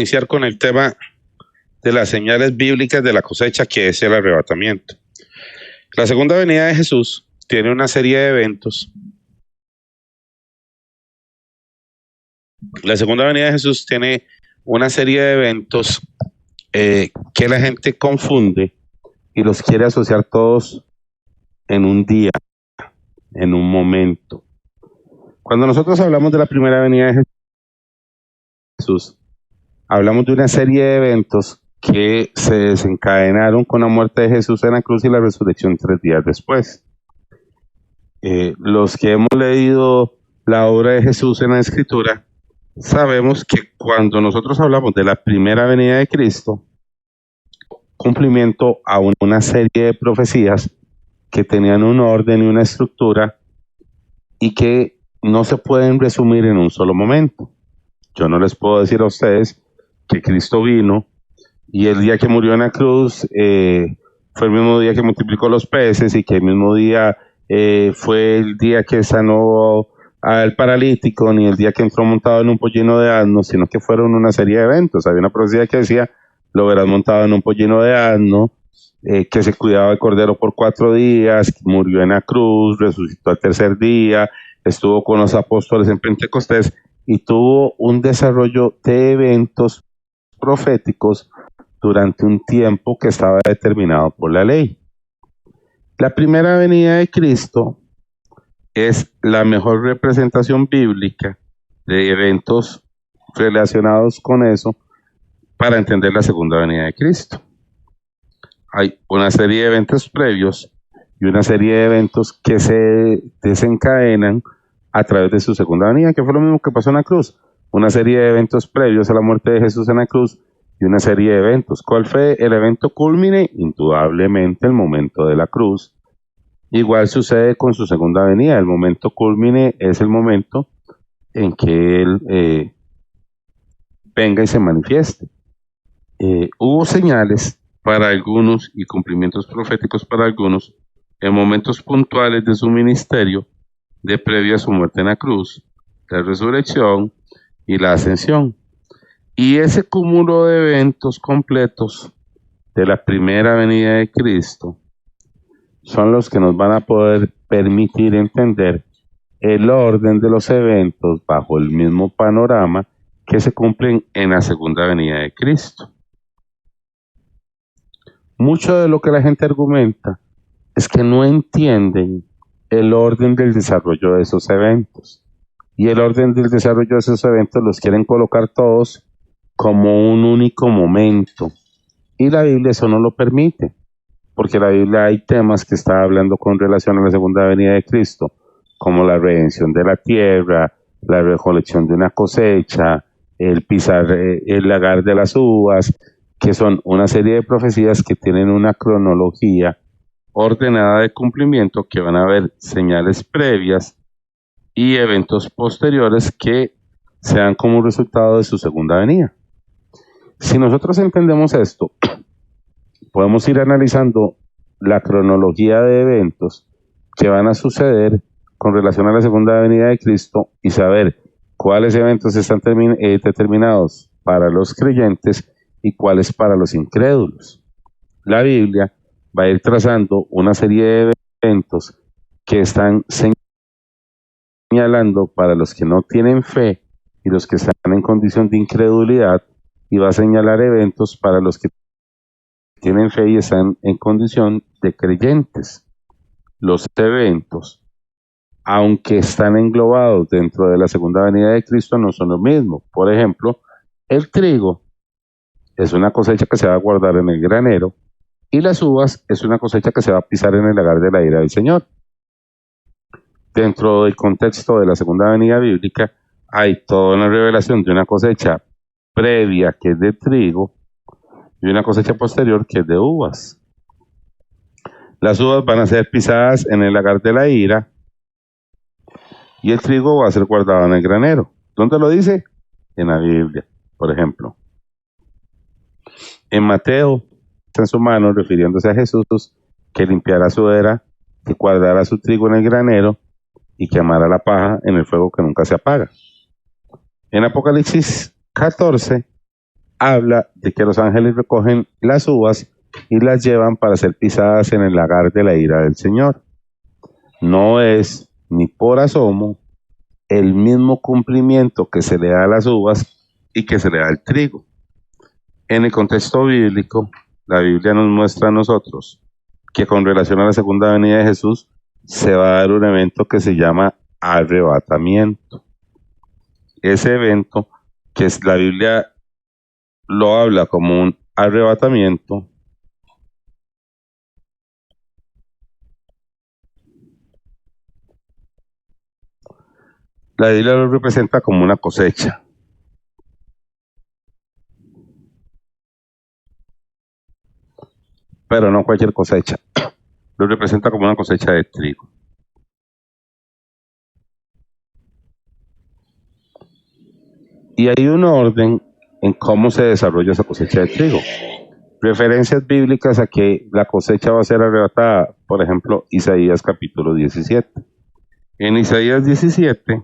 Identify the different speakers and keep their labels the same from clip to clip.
Speaker 1: iniciar con el tema de las señales bíblicas de la cosecha, que es el arrebatamiento. La segunda venida de Jesús tiene una serie de eventos. La segunda venida de Jesús tiene una serie de eventos que la gente confunde y los quiere asociar todos en un día, en un momento. Cuando nosotros hablamos de la primera venida de Jesús, hablamos de una serie de eventos que se desencadenaron con la muerte de Jesús en la cruz y la resurrección 3 días después. Los que hemos leído la obra de Jesús en la Escritura, sabemos que cuando nosotros hablamos de la primera venida de Cristo, cumplimiento a una serie de profecías que tenían un orden y una estructura y que no se pueden resumir en un solo momento. Yo no les puedo decir a ustedes que Cristo vino y el día que murió en la cruz fue el mismo día que multiplicó los peces y que el mismo día fue el día que sanó al paralítico, ni el día que entró montado en un pollino de asno, sino que fueron una serie de eventos. Había una profecía que decía: lo verás montado en un pollino de asno, que se cuidaba del cordero por 4 días, murió en la cruz, resucitó al 3er día, estuvo con los apóstoles en Pentecostés y tuvo un desarrollo de eventos proféticos durante un tiempo que estaba determinado por la ley. La primera venida de Cristo es la mejor representación bíblica de eventos relacionados con eso para entender la segunda venida de Cristo. Hay una serie de eventos previos y una serie de eventos que se desencadenan a través de su segunda venida, que fue lo mismo que pasó en la cruz. Una serie de eventos previos a la muerte de Jesús en la cruz y una serie de eventos. ¿Cuál fue el evento cúlmine? Indudablemente el momento de la cruz. Igual sucede con su segunda venida. El momento cúlmine es el momento en que Él venga y se manifieste. Hubo señales para algunos y cumplimientos proféticos para algunos en momentos puntuales de su ministerio, de previa a su muerte en la cruz, la resurrección y la ascensión. Y ese cúmulo de eventos completos de la primera venida de Cristo son los que nos van a poder permitir entender el orden de los eventos bajo el mismo panorama que se cumplen en la segunda venida de Cristo. Mucho de lo que la gente argumenta es que no entienden el orden del desarrollo de esos eventos. Y el orden del desarrollo de esos eventos los quieren colocar todos como un único momento. Y la Biblia eso no lo permite, porque la Biblia hay temas que está hablando con relación a la segunda venida de Cristo, como la redención de la tierra, la recolección de una cosecha, el pisar el lagar de las uvas, que son una serie de profecías que tienen una cronología ordenada de cumplimiento, que van a haber señales previas y eventos posteriores que sean como resultado de su segunda venida. Si nosotros entendemos esto, podemos ir analizando la cronología de eventos que van a suceder con relación a la segunda venida de Cristo y saber cuáles eventos están determinados para los creyentes y cuáles para los incrédulos. La Biblia va a ir trazando una serie de eventos que están señalando para los que no tienen fe y los que están en condición de incredulidad, y va a señalar eventos para los que tienen fe y están en condición de creyentes. Los eventos, aunque están englobados dentro de la segunda venida de Cristo, no son lo mismo. Por ejemplo, el trigo es una cosecha que se va a guardar en el granero, y las uvas es una cosecha que se va a pisar en el lagar de la ira del Señor. Dentro del contexto de la segunda venida bíblica, hay toda una revelación de una cosecha previa que es de trigo y una cosecha posterior que es de uvas. Las uvas van a ser pisadas en el lagar de la ira y el trigo va a ser guardado en el granero. ¿Dónde lo dice? En la Biblia, por ejemplo. En Mateo, está en su mano, refiriéndose a Jesús, que limpiará su era, que guardará su trigo en el granero y quemará la paja en el fuego que nunca se apaga. En Apocalipsis 14 habla de que los ángeles recogen las uvas y las llevan para ser pisadas en el lagar de la ira del Señor. No es ni por asomo el mismo cumplimiento que se le da a las uvas y que se le da al trigo. En el contexto bíblico, la Biblia nos muestra a nosotros que con relación a la segunda venida de Jesús se va a dar un evento que se llama arrebatamiento. Ese evento, que es la Biblia lo habla como un arrebatamiento, la Biblia lo representa como una cosecha. Pero no cualquier cosecha. Lo representa como una cosecha de trigo. Y hay un orden en cómo se desarrolla esa cosecha de trigo. Referencias bíblicas a que la cosecha va a ser arrebatada, por ejemplo, Isaías capítulo 17. En Isaías 17,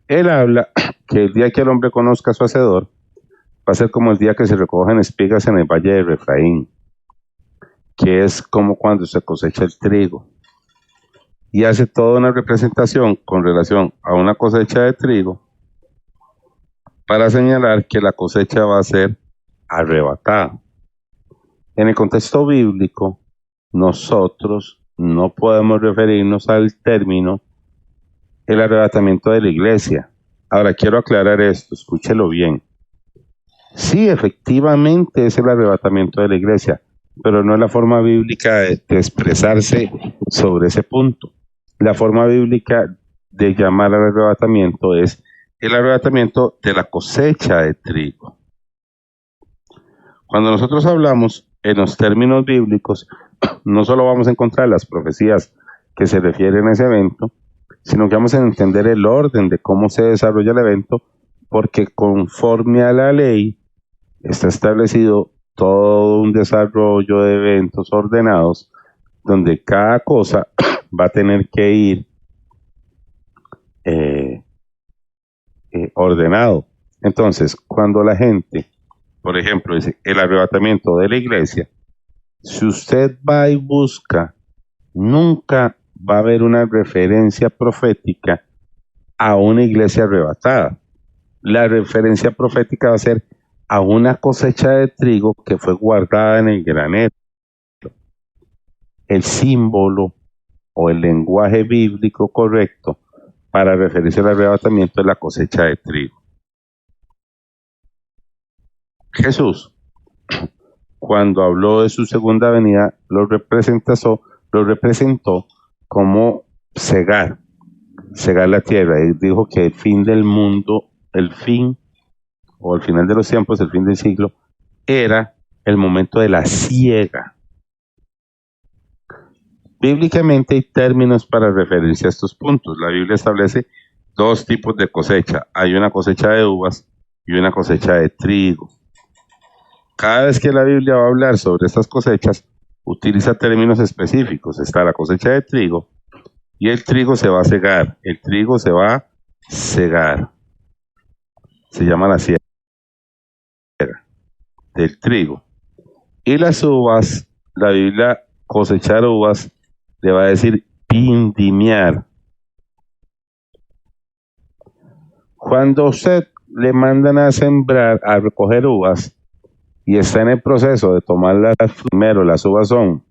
Speaker 1: él habla que el día que el hombre conozca a su hacedor, va a ser como el día que se recogen espigas en el valle de Refraín, que es como cuando se cosecha el trigo. Y hace toda una representación con relación a una cosecha de trigo para señalar que la cosecha va a ser arrebatada. En el contexto bíblico, nosotros no podemos referirnos al término el arrebatamiento de la iglesia. Ahora quiero aclarar esto, escúchelo bien. Sí, efectivamente es el arrebatamiento de la iglesia, pero no es la forma bíblica de expresarse sobre ese punto. La forma bíblica de llamar al arrebatamiento es el arrebatamiento de la cosecha de trigo. Cuando nosotros hablamos en los términos bíblicos, no solo vamos a encontrar las profecías que se refieren a ese evento, sino que vamos a entender el orden de cómo se desarrolla el evento, porque conforme a la ley está establecido todo un desarrollo de eventos ordenados, donde cada cosa va a tener que ir ordenado. Entonces, cuando la gente, por ejemplo, dice el arrebatamiento de la iglesia, si usted va y busca, nunca va a haber una referencia profética a una iglesia arrebatada. La referencia profética va a ser a una cosecha de trigo que fue guardada en el granero. El símbolo o el lenguaje bíblico correcto para referirse al arrebatamiento de la cosecha de trigo. Jesús, cuando habló de su segunda venida, lo representó como cegar la tierra. Él dijo que el fin del mundo, el fin o el final de los tiempos, el fin del siglo, era el momento de la siega. Bíblicamente hay términos para referirse a estos puntos. La Biblia establece dos tipos de cosecha. Hay una cosecha de uvas y una cosecha de trigo. Cada vez que la Biblia va a hablar sobre estas cosechas, utiliza términos específicos. Está la cosecha de trigo y el trigo se va a cegar. El trigo se va a cegar. Se llama la siega del trigo. Y las uvas, la Biblia, cosechar uvas, le va a decir vendimiar. Cuando usted le mandan a sembrar, a recoger uvas, y está en el proceso de tomarlas, primero las uvas son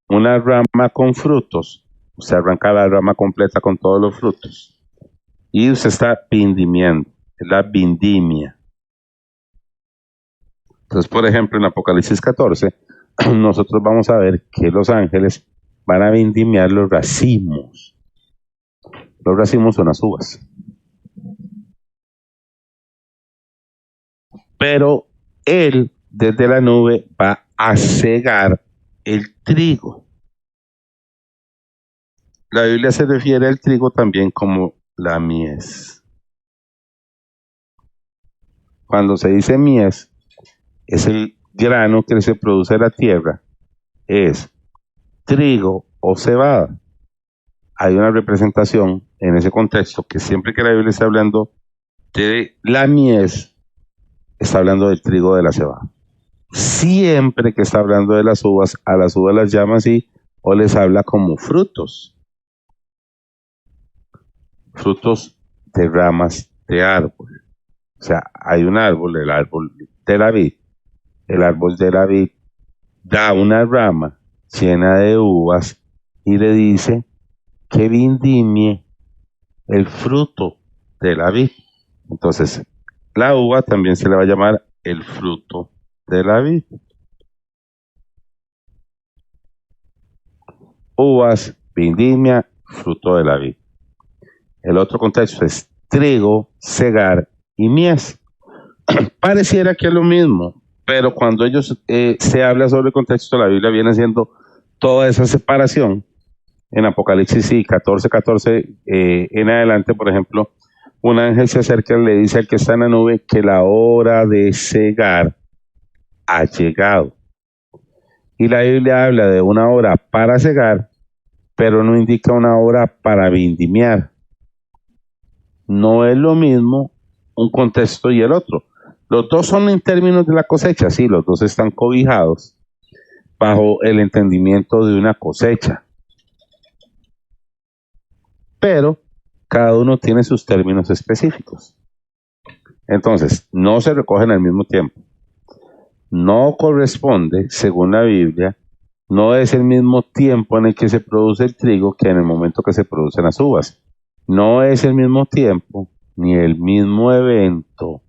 Speaker 1: una rama con frutos, usted arranca la rama completa con todos los frutos, y usted está vendimiando, es la vendimia. Entonces, por ejemplo, en Apocalipsis 14, nosotros vamos a ver que los ángeles van a vendimiar los racimos. Los racimos son las uvas. Pero él, desde la nube, va a cegar el trigo. La Biblia se refiere al trigo también como la mies. Cuando se dice mies, es el grano que se produce en la tierra, es trigo o cebada. hay una representación en ese contexto que siempre que la Biblia está hablando de la mies, está hablando del trigo de la cebada. Siempre que está hablando de las uvas, a las uvas las llama así o les habla como frutos. Frutos de ramas de árbol. O sea, hay un árbol, el árbol de la vid. El árbol de la vid da una rama llena de uvas y le dice que vendimie el fruto de la vid. Entonces, la uva también se le va a llamar el fruto de la vid. Uvas, vendimia, fruto de la vid. El otro contexto es trigo, cegar y mies. Pareciera que es lo mismo, pero cuando ellos se habla sobre el contexto, la Biblia viene haciendo toda esa separación. En Apocalipsis sí, 14:14 en adelante, por ejemplo, un ángel se acerca y le dice al que está en la nube que la hora de cegar ha llegado. Y la Biblia habla de una hora para cegar, pero no indica una hora para vendimiar. No es lo mismo un contexto y el otro. Los dos son en términos de la cosecha, sí, los dos están cobijados bajo el entendimiento de una cosecha. Pero cada uno tiene sus términos específicos. Entonces, no se recogen al mismo tiempo. No corresponde, según la Biblia, no es el mismo tiempo en el que se produce el trigo que en el momento que se producen las uvas. No es el mismo tiempo ni el mismo evento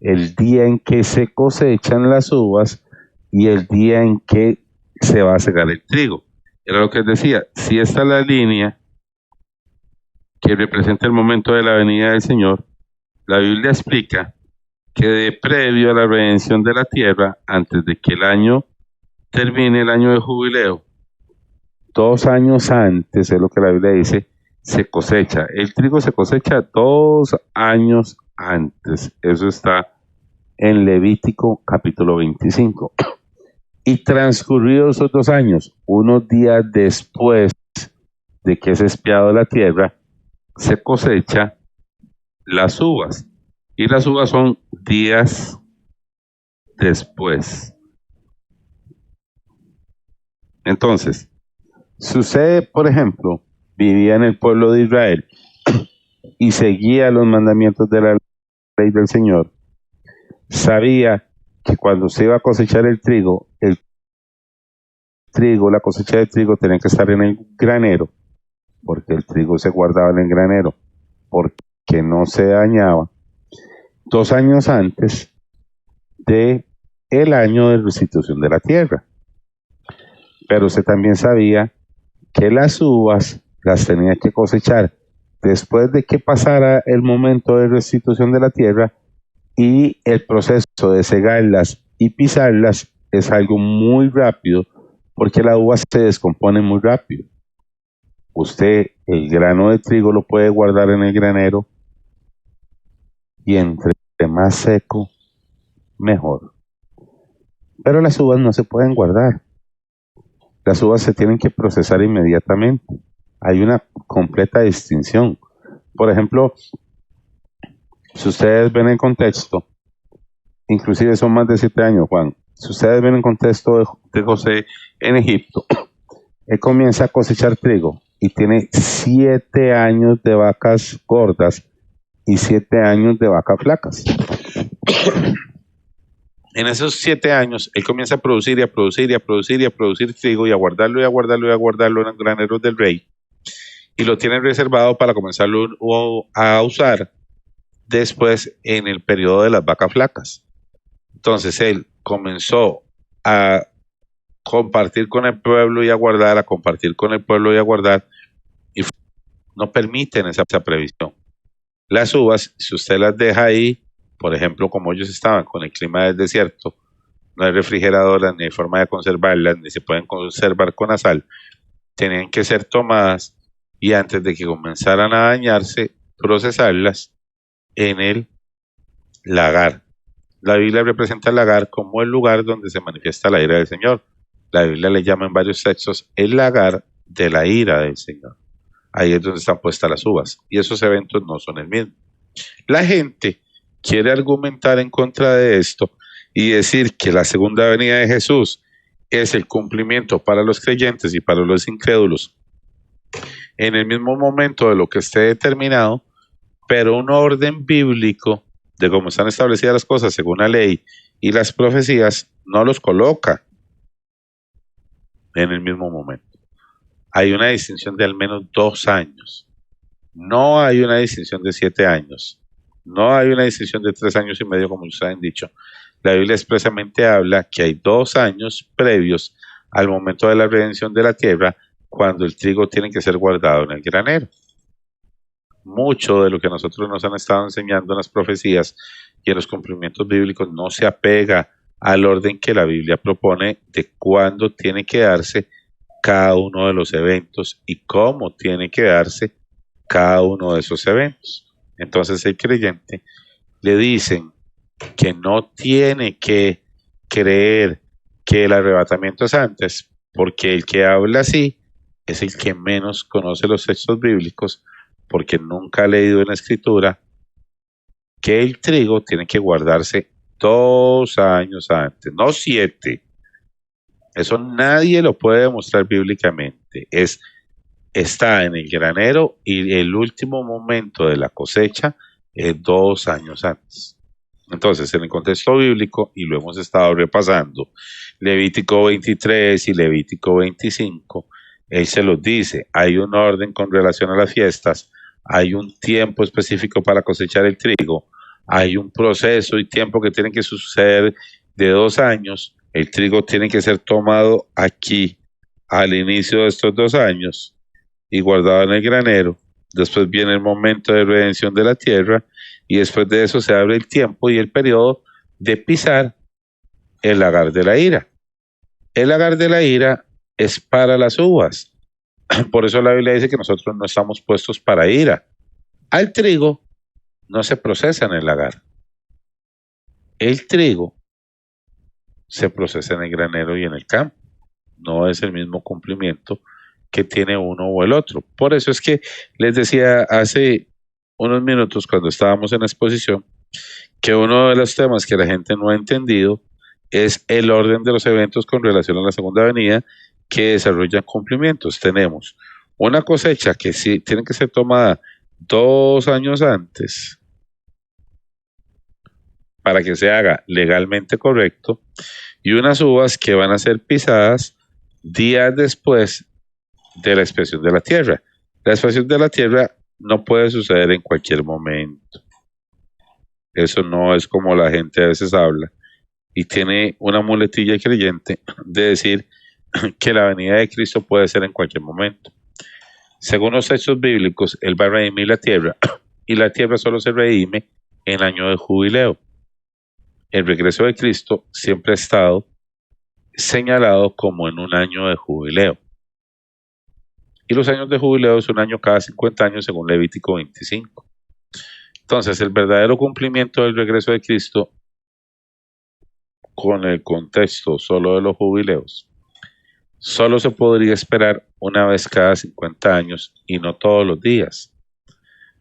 Speaker 1: el día en que se cosechan las uvas y el día en que se va a cegar el trigo. Era lo que les decía, si esta es la línea que representa el momento de la venida del Señor, la Biblia explica que de previo a la redención de la tierra, antes de que el año termine el año de jubileo, 2 años antes, es lo que la Biblia dice, se cosecha. El trigo se cosecha 2 años antes. Eso está en Levítico capítulo 25. Y transcurridos esos 2 años, unos días después de que es expiado la tierra, se cosecha las uvas. Y las uvas son días después. Entonces, sucede, por ejemplo, vivía en el pueblo de Israel y seguía los mandamientos de la ley del Señor. Sabía que cuando se iba a cosechar el trigo, la cosecha de trigo tenía que estar en el granero, porque el trigo se guardaba en el granero, porque no se dañaba. 2 años antes de el año de restitución de la tierra. Pero usted también sabía que las uvas las tenía que cosechar después de que pasara el momento de restitución de la tierra, y el proceso de cegarlas y pisarlas es algo muy rápido porque la uva se descompone muy rápido. Usted el grano de trigo lo puede guardar en el granero y entre más seco, mejor. Pero las uvas no se pueden guardar. Las uvas se tienen que procesar inmediatamente. Hay una completa distinción. Por ejemplo, si ustedes ven el contexto, inclusive son más de 7 años, Juan. Si ustedes ven el contexto de José en Egipto, él comienza a cosechar trigo y tiene 7 años de vacas gordas y 7 años de vacas flacas. En esos 7 años, él comienza a producir y a producir y a producir y a producir trigo y a guardarlo y a guardarlo y a guardarlo en los graneros del rey. Y lo tiene reservado para comenzarlo a usar después en el periodo de las vacas flacas. Entonces él comenzó a compartir con el pueblo y a guardar, a compartir con el pueblo y a guardar, y no permiten esa previsión. Las uvas, si usted las deja ahí, por ejemplo, como ellos estaban con el clima del desierto, no hay refrigeradoras, ni hay forma de conservarlas, ni se pueden conservar con la sal, tenían que ser tomadas y antes de que comenzaran a dañarse, procesarlas en el lagar. La Biblia representa el lagar como el lugar donde se manifiesta la ira del Señor. La Biblia le llama en varios textos el lagar de la ira del Señor. Ahí es donde están puestas las uvas. Y esos eventos no son el mismo. La gente quiere argumentar en contra de esto y decir que la segunda venida de Jesús es el cumplimiento para los creyentes y para los incrédulos en el mismo momento de lo que esté determinado, pero un orden bíblico de cómo están establecidas las cosas según la ley y las profecías no los coloca en el mismo momento. Hay una distinción de al menos 2 años. No hay una distinción de 7 años. No hay una distinción de 3 años y medio, como ustedes han dicho. La Biblia expresamente habla que hay 2 años previos al momento de la redención de la tierra, cuando el trigo tiene que ser guardado en el granero. Mucho de lo que nosotros nos han estado enseñando en las profecías y en los cumplimientos bíblicos no se apega al orden que la Biblia propone de cuándo tiene que darse cada uno de los eventos y cómo tiene que darse cada uno de esos eventos. Entonces el creyente le dicen que no tiene que creer que el arrebatamiento es antes, porque el que habla así es el que menos conoce los textos bíblicos, porque nunca ha leído en la escritura que el trigo tiene que guardarse 2 años antes, no 7. Eso nadie lo puede demostrar bíblicamente. Está en el granero y el último momento de la cosecha es 2 años antes. Entonces, en el contexto bíblico, y lo hemos estado repasando, Levítico 23 y Levítico 25, él se los dice, hay un orden con relación a las fiestas, hay un tiempo específico para cosechar el trigo, hay un proceso y tiempo que tienen que suceder de 2 años, el trigo tiene que ser tomado aquí al inicio de estos 2 años y guardado en el granero. Después viene el momento de redención de la tierra y después de eso se abre el tiempo y el periodo de pisar el lagar de la ira. El lagar de la ira es para las uvas. Por eso la Biblia dice que nosotros no estamos puestos para ira. Al trigo no se procesa en el lagar. El trigo se procesa en el granero y en el campo. No es el mismo cumplimiento que tiene uno o el otro. Por eso es que les decía hace unos minutos cuando estábamos en la exposición que uno de los temas que la gente no ha entendido es el orden de los eventos con relación a la segunda venida que desarrollan cumplimientos. Tenemos una cosecha que sí tiene que ser tomada 2 años antes para que se haga legalmente correcto y unas uvas que van a ser pisadas días después de la expresión de la tierra. La expresión de la tierra no puede suceder en cualquier momento. Eso no es como la gente a veces habla y tiene una muletilla creyente de decir que la venida de Cristo puede ser en cualquier momento. Según los textos bíblicos, Él va a redimir la tierra y la tierra solo se redime en año de jubileo. El regreso de Cristo siempre ha estado señalado como en un año de jubileo. Y los años de jubileo es un año cada 50 años según Levítico 25. Entonces, el verdadero cumplimiento del regreso de Cristo con el contexto solo de los jubileos solo se podría esperar una vez cada 50 años y no todos los días.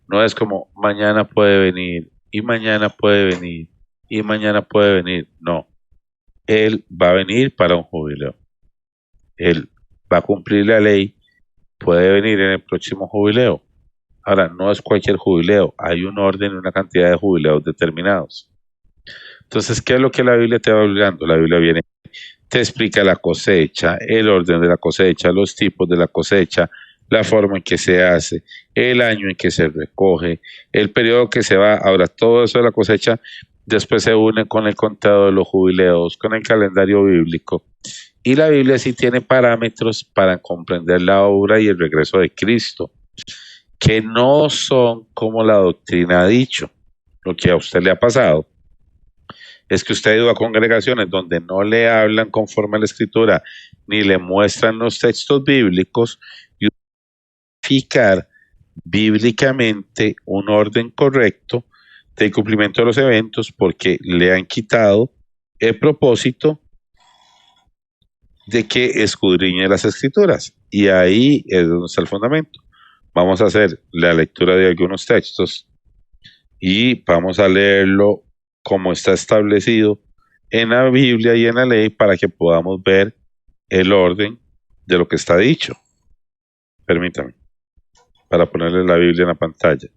Speaker 1: No es como mañana puede venir y mañana puede venir y mañana puede venir. No, Él va a venir para un jubileo. Él va a cumplir la ley, puede venir en el próximo jubileo. Ahora, no es cualquier jubileo, hay un orden y una cantidad de jubileos determinados. Entonces, ¿qué es lo que la Biblia te va hablando? La Biblia viene, te explica la cosecha, el orden de la cosecha, los tipos de la cosecha, la forma en que se hace, el año en que se recoge, el periodo que se va. Ahora, todo eso de la cosecha después se une con el contado de los jubileos, con el calendario bíblico. Y la Biblia sí tiene parámetros para comprender la obra y el regreso de Cristo, que no son como la doctrina ha dicho. Lo que a usted le ha pasado es que usted ha ido a congregaciones donde no le hablan conforme a la escritura, ni le muestran los textos bíblicos, y unificar bíblicamente un orden correcto del cumplimiento de los eventos, porque le han quitado el propósito de que escudriñe las escrituras. Y ahí es donde está el fundamento. Vamos a hacer la lectura de algunos textos y vamos a leerlo como está establecido en la Biblia y en la ley para que podamos ver el orden de lo que está dicho. Permítame, para ponerle la Biblia en la pantalla.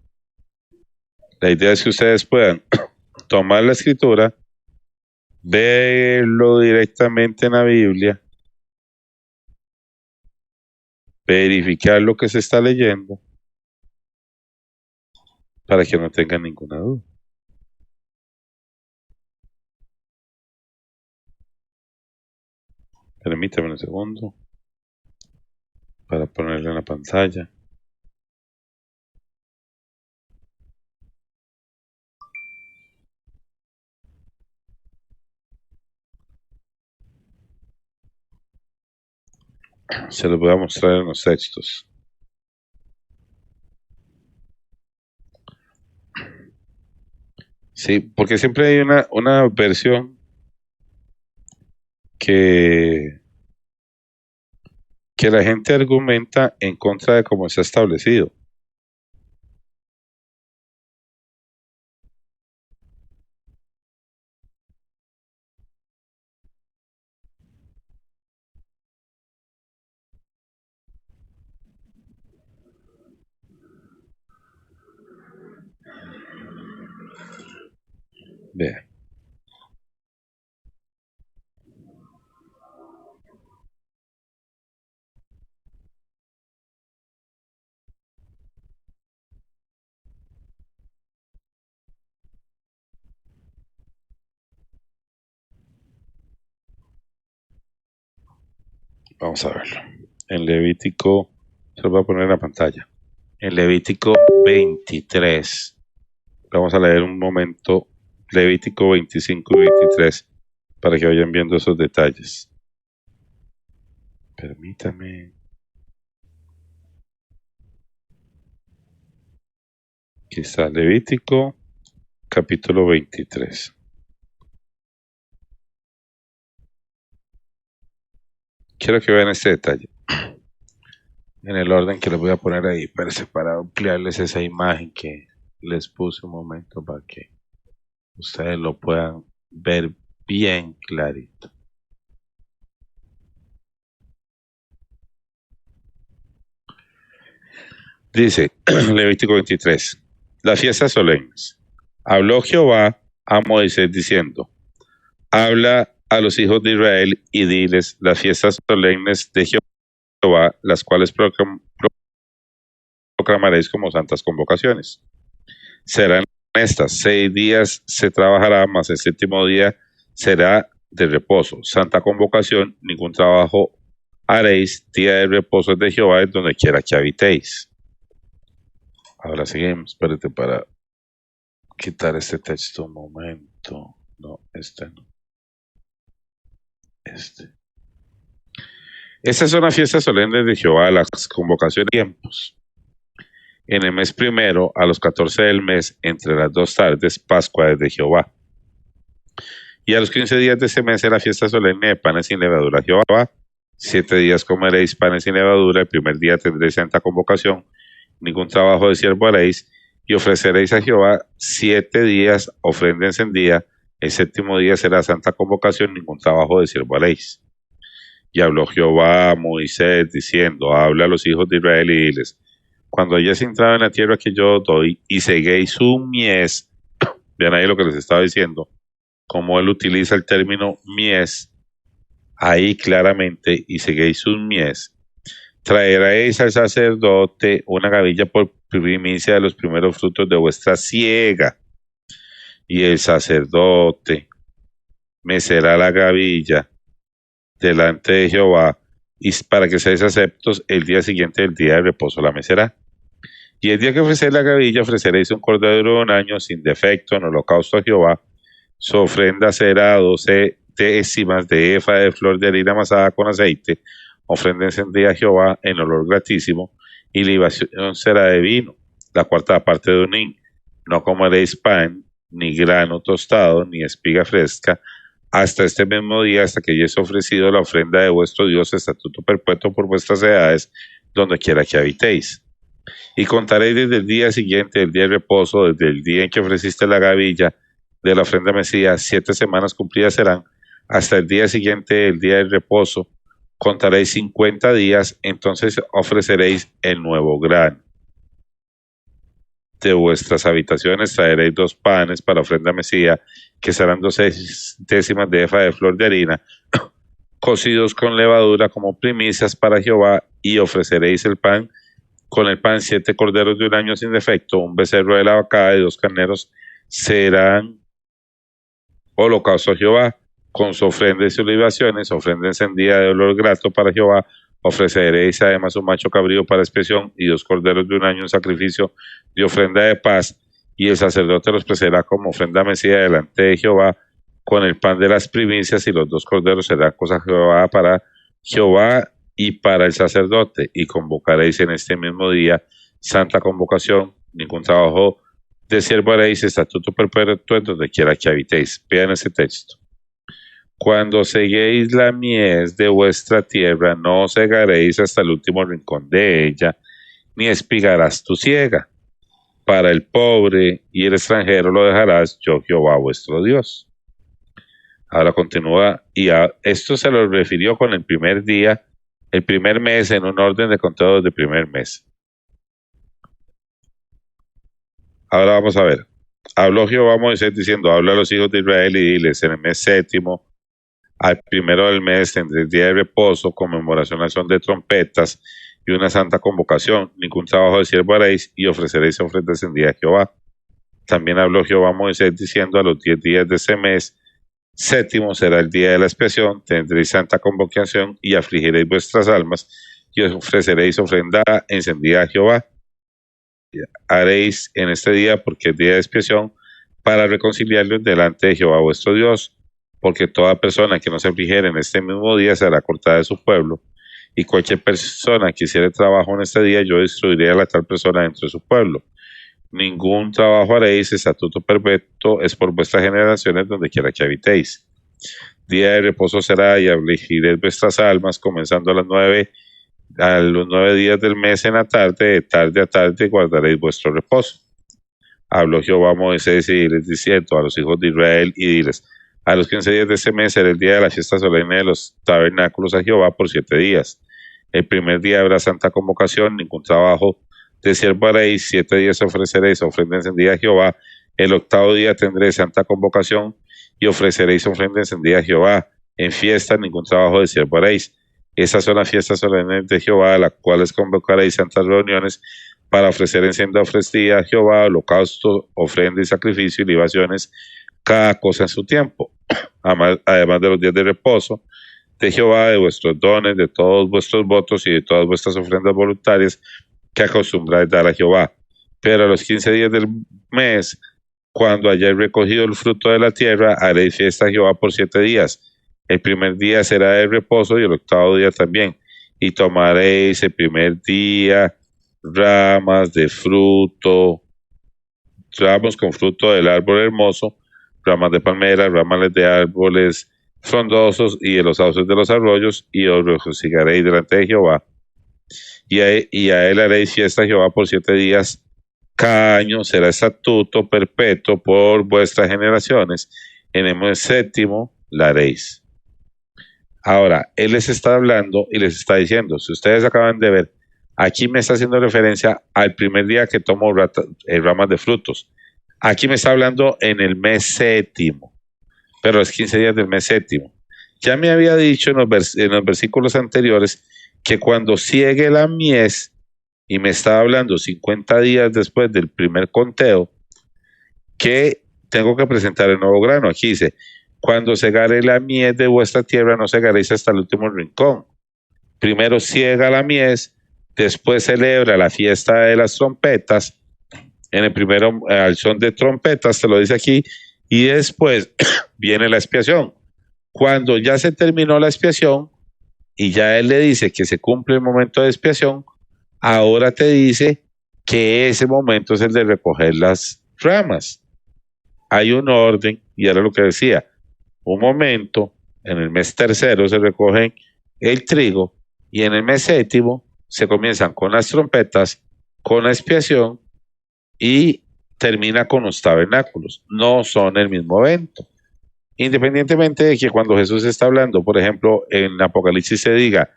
Speaker 1: La idea es que ustedes puedan tomar la escritura, verlo directamente en la Biblia, verificar lo que se está leyendo para que no tengan ninguna duda. Permítame un segundo para ponerlo en la pantalla. Se los voy a mostrar en los textos. Sí, porque siempre hay una versión que la gente argumenta en contra de cómo está establecido. Vea. Vamos a verlo. En Levítico, se lo voy a poner en la pantalla. En Levítico 23. Vamos a leer un momento Levítico 25 y 23 para que vayan viendo esos detalles. Permítame. Aquí está Levítico capítulo 23. Quiero que vean este detalle. En el orden que les voy a poner ahí para ampliarles esa imagen que les puse un momento para que ustedes lo puedan ver bien clarito. Dice Levítico 23, las fiestas solemnes. Habló Jehová a Moisés diciendo, habla a los hijos de Israel y diles las fiestas solemnes de Jehová, las cuales proclamaréis como santas convocaciones. Serán estas: 6 días se trabajará, mas el 7º día será de reposo. Santa convocación, ningún trabajo haréis. Día de reposo es de Jehová, en donde quiera que habitéis. Ahora seguimos, espérate para quitar este texto un momento. No, este no. Estas son las fiestas solemnes de Jehová, las convocaciones de tiempos. En el mes primero, a los 14 del mes, entre las 2 tardes, Pascua es de Jehová. Y a los 15 días de ese mes es la fiesta solemne de panes sin levadura a Jehová. 7 días comeréis panes sin levadura, el primer día tendréis santa convocación, ningún trabajo de siervo haréis, y ofreceréis a Jehová 7 días ofrenda encendida, el 7º día será santa convocación, ningún trabajo de siervo haréis. Y habló Jehová a Moisés diciendo, habla a los hijos de Israel y diles, cuando hayáis entrado en la tierra que yo doy y seguéis su mies, vean ahí lo que les estaba diciendo, como él utiliza el término mies, ahí claramente, y seguéis sus mies, traeréis al sacerdote una gavilla por primicia de los primeros frutos de vuestra siega, y el sacerdote mecerá la gavilla delante de Jehová, y para que seáis aceptos, el día siguiente del día de reposo la mecerá. Y el día que ofrecéis la gavilla, ofreceréis un cordero de 1 año sin defecto en holocausto a Jehová. Su ofrenda será 12 décimas de efa de flor de harina amasada con aceite, ofrenda encendida a Jehová en olor gratísimo, y libación será de vino, la 4ª parte de un hin. No comeréis pan, ni grano tostado, ni espiga fresca, hasta este mismo día, hasta que hayáis ofrecido la ofrenda de vuestro Dios, estatuto perpetuo por vuestras edades, donde quiera que habitéis. Y contaréis desde el día siguiente, el día de reposo, desde el día en que ofreciste la gavilla de la ofrenda mecida, 7 semanas cumplidas serán, hasta el día siguiente, el día del reposo, contaréis 50 días, entonces ofreceréis el nuevo grano. De vuestras habitaciones traeréis 2 panes para ofrenda mecida, que serán 2 décimas de efa de flor de harina, cocidos con levadura como primicias para Jehová, y ofreceréis el pan con el pan 7 corderos de un año sin defecto, un becerro de la vacada y 2 carneros serán holocausto a Jehová, con su ofrenda y sus libaciones, ofrenda encendida de olor grato para Jehová. Ofreceréis además un macho cabrío para expiación y 2 corderos de un año en sacrificio de ofrenda de paz, y el sacerdote los ofrecerá como ofrenda mecida delante de Jehová con el pan de las primicias, y los 2 corderos serán cosa Jehová para Jehová y para el sacerdote. Y convocaréis en este mismo día santa convocación, ningún trabajo de siervo haréis, estatuto perpetuo en donde quiera que habitéis. Vean ese texto. Cuando seguéis la mies de vuestra tierra, no segaréis hasta el último rincón de ella, ni espigarás tu siega. Para el pobre y el extranjero lo dejarás, yo Jehová vuestro Dios. Ahora continúa, y esto se lo refirió con el primer día, el primer mes, en un orden de conteo del primer mes. Ahora vamos a ver. Habló Jehová a Moisés diciendo, habla a los hijos de Israel y diles, en el mes séptimo, al primero del mes, tendréis día de reposo, conmemoración al son de trompetas y una santa convocación. Ningún trabajo de siervo haréis, y ofreceréis ofrendas en día de Jehová. También habló Jehová a Moisés diciendo, a los 10 días de ese mes séptimo será el día de la expiación, tendréis santa convocación y afligiréis vuestras almas y os ofreceréis ofrenda encendida a Jehová. Haréis en este día, porque es día de expiación, para reconciliarlos delante de Jehová vuestro Dios, porque toda persona que no se afligiere en este mismo día será cortada de su pueblo, y cualquier persona que hiciere trabajo en este día, yo destruiré a la tal persona dentro de su pueblo. Ningún trabajo haréis, estatuto perpetuo es por vuestras generaciones donde quiera que habitéis. Día de reposo será, y afligiréis vuestras almas, comenzando a los 9 días del mes en la tarde, de tarde a tarde guardaréis vuestro reposo. Habló Jehová a Moisés y les diciendo a los hijos de Israel, y diles, a los 15 días de ese mes será el día de la fiesta solemne de los tabernáculos a Jehová por 7 días. El primer día habrá santa convocación, ningún trabajo de siervo haréis, 7 días ofreceréis ofrenda encendida a Jehová. El 8º día tendréis santa convocación y ofreceréis ofrenda encendida a Jehová. En fiesta ningún trabajo de siervo haréis. Esas son las fiestas solemnes de Jehová, a las cuales convocaréis santas reuniones para ofrecer encendida ofrecida a Jehová, holocausto, ofrenda y sacrificio y libaciones, cada cosa en su tiempo. Además de los días de reposo de Jehová, de vuestros dones, de todos vuestros votos y de todas vuestras ofrendas voluntarias que acostumbráis dar a Jehová. Pero a los 15 días del mes, cuando hayáis recogido el fruto de la tierra, haréis fiesta a Jehová por 7 días. El primer día será de reposo y el 8º día también. Y tomaréis el primer día ramas de fruto, ramos con fruto del árbol hermoso, ramas de palmeras, ramas de árboles frondosos y de los sauces de los arroyos, y os regocijaréis delante de Jehová. Y a él haréis fiesta a Jehová por 7 días. Cada año será estatuto perpetuo por vuestras generaciones. En el mes séptimo la haréis. Ahora, él les está hablando y les está diciendo, si ustedes acaban de ver, aquí me está haciendo referencia al primer día que tomo ramas de frutos. Aquí me está hablando en el mes séptimo, pero es 15 días del mes séptimo. Ya me había dicho en los versículos anteriores que cuando siegue la mies, y me estaba hablando 50 días después del primer conteo, que tengo que presentar el nuevo grano. Aquí dice, cuando segare la mies de vuestra tierra, no segaréis hasta el último rincón. Primero siega la mies, después celebra la fiesta de las trompetas, en el primero al son de trompetas, te lo dice aquí, y después viene la expiación. Cuando ya se terminó la expiación, y ya él le dice que se cumple el momento de expiación, ahora te dice que ese momento es el de recoger las ramas. Hay un orden, y era lo que decía, un momento, en el mes tercero se recoge el trigo y en el mes séptimo se comienzan con las trompetas, con la expiación y termina con los tabernáculos. No son el mismo evento. Independientemente de que cuando Jesús está hablando, por ejemplo, en Apocalipsis se diga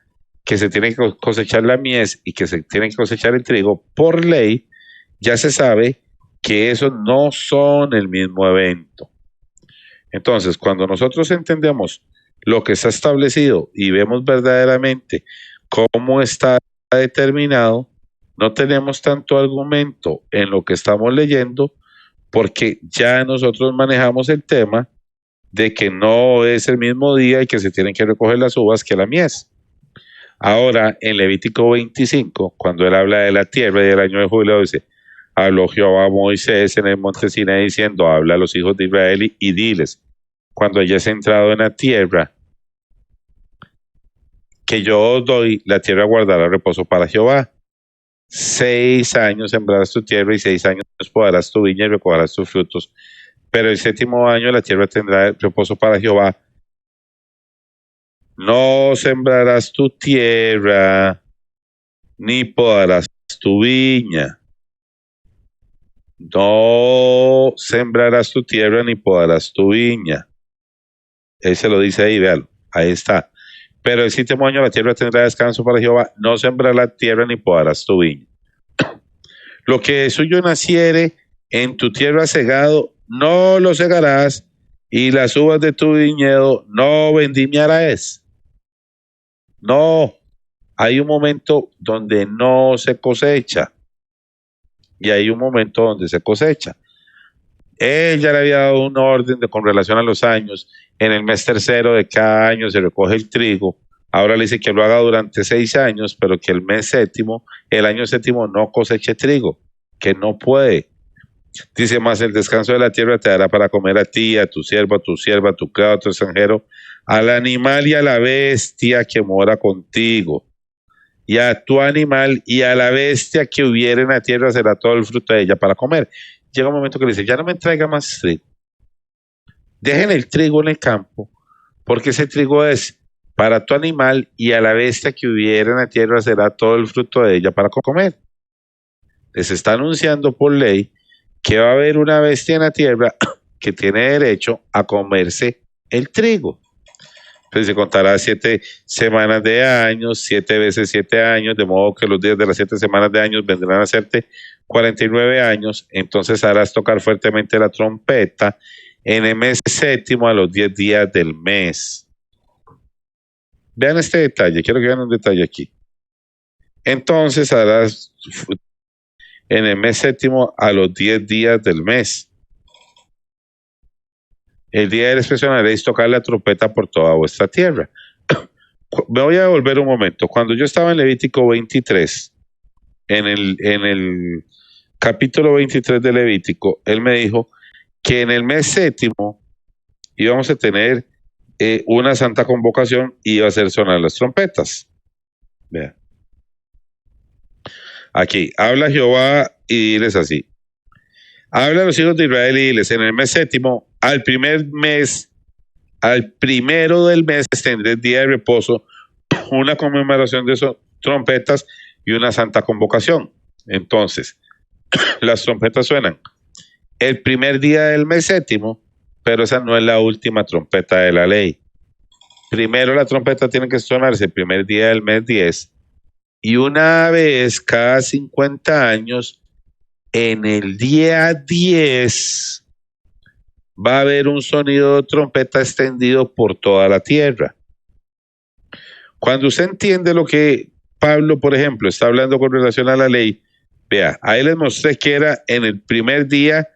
Speaker 1: que se tiene que cosechar la mies y que se tiene que cosechar el trigo, por ley ya se sabe que esos no son el mismo evento. Entonces, cuando nosotros entendemos lo que está establecido y vemos verdaderamente cómo está determinado, no tenemos tanto argumento en lo que estamos leyendo, porque ya nosotros manejamos el tema de que no es el mismo día y que se tienen que recoger las uvas que la mies. Ahora, en Levítico 25, cuando él habla de la tierra y del año de jubileo, dice: habló Jehová a Moisés en el monte Sinaí diciendo: habla a los hijos de Israel y diles, cuando hayas entrado en la tierra que yo os doy, la tierra guardará reposo para Jehová. 6 años sembrarás tu tierra y 6 años podarás tu viña y recogerás tus frutos. Pero el 7º año la tierra tendrá reposo para Jehová. No sembrarás tu tierra, ni podarás tu viña. No sembrarás tu tierra, ni podarás tu viña. Él se lo dice ahí, véalo, ahí está. Pero el 7º año la tierra tendrá descanso para Jehová. No sembrarás la tierra, ni podarás tu viña. Lo que de suyo naciere en tu tierra segado, no lo segarás, y las uvas de tu viñedo no vendimiarás. No, hay un momento donde no se cosecha y hay un momento donde se cosecha. Él ya le había dado un orden con relación a los años. En el mes tercero de cada año se recoge el trigo. Ahora le dice que lo haga durante 6 años, pero que el año séptimo no coseche trigo, que no puede. Dice más: el descanso de la tierra te dará para comer a ti, a tu siervo, a tu sierva, a tu criado, a tu extranjero, al animal y a la bestia que mora contigo, y a tu animal y a la bestia que hubiere en la tierra será todo el fruto de ella para comer. Llega un momento que le dice: ya no me traiga más trigo. Dejen el trigo en el campo, porque ese trigo es para tu animal y a la bestia que hubiere en la tierra será todo el fruto de ella para comer. Les está anunciando por ley que va a haber una bestia en la tierra que tiene derecho a comerse el trigo. Entonces se contará 7 semanas de años, 7 veces 7 años, de modo que los días de las 7 semanas de años vendrán a hacerte 49 años. Entonces harás tocar fuertemente la trompeta en el mes séptimo a los 10 días del mes. Vean este detalle, quiero que vean un detalle aquí. Entonces harás en el mes séptimo a los 10 días del mes. El día de la expresión haréis tocar la trompeta por toda vuestra tierra. Me voy a volver un momento. Cuando yo estaba en Levítico 23, en el capítulo 23 de Levítico, él me dijo que en el mes séptimo íbamos a tener una santa convocación y iba a hacer sonar las trompetas. Vean. Aquí, habla Jehová y diles así: habla a los hijos de Israel y diles: en el mes séptimo, al primero del mes tendré día de reposo, una conmemoración de trompetas y una santa convocación. Entonces, las trompetas suenan el primer día del mes séptimo, pero esa no es la última trompeta de la ley. Primero la trompeta tiene que sonarse el primer día del mes 10 y una vez cada 50 años, en el día 10, va a haber un sonido de trompeta extendido por toda la tierra. Cuando usted entiende lo que Pablo, por ejemplo, está hablando con relación a la ley, vea, ahí les mostré que era en el primer día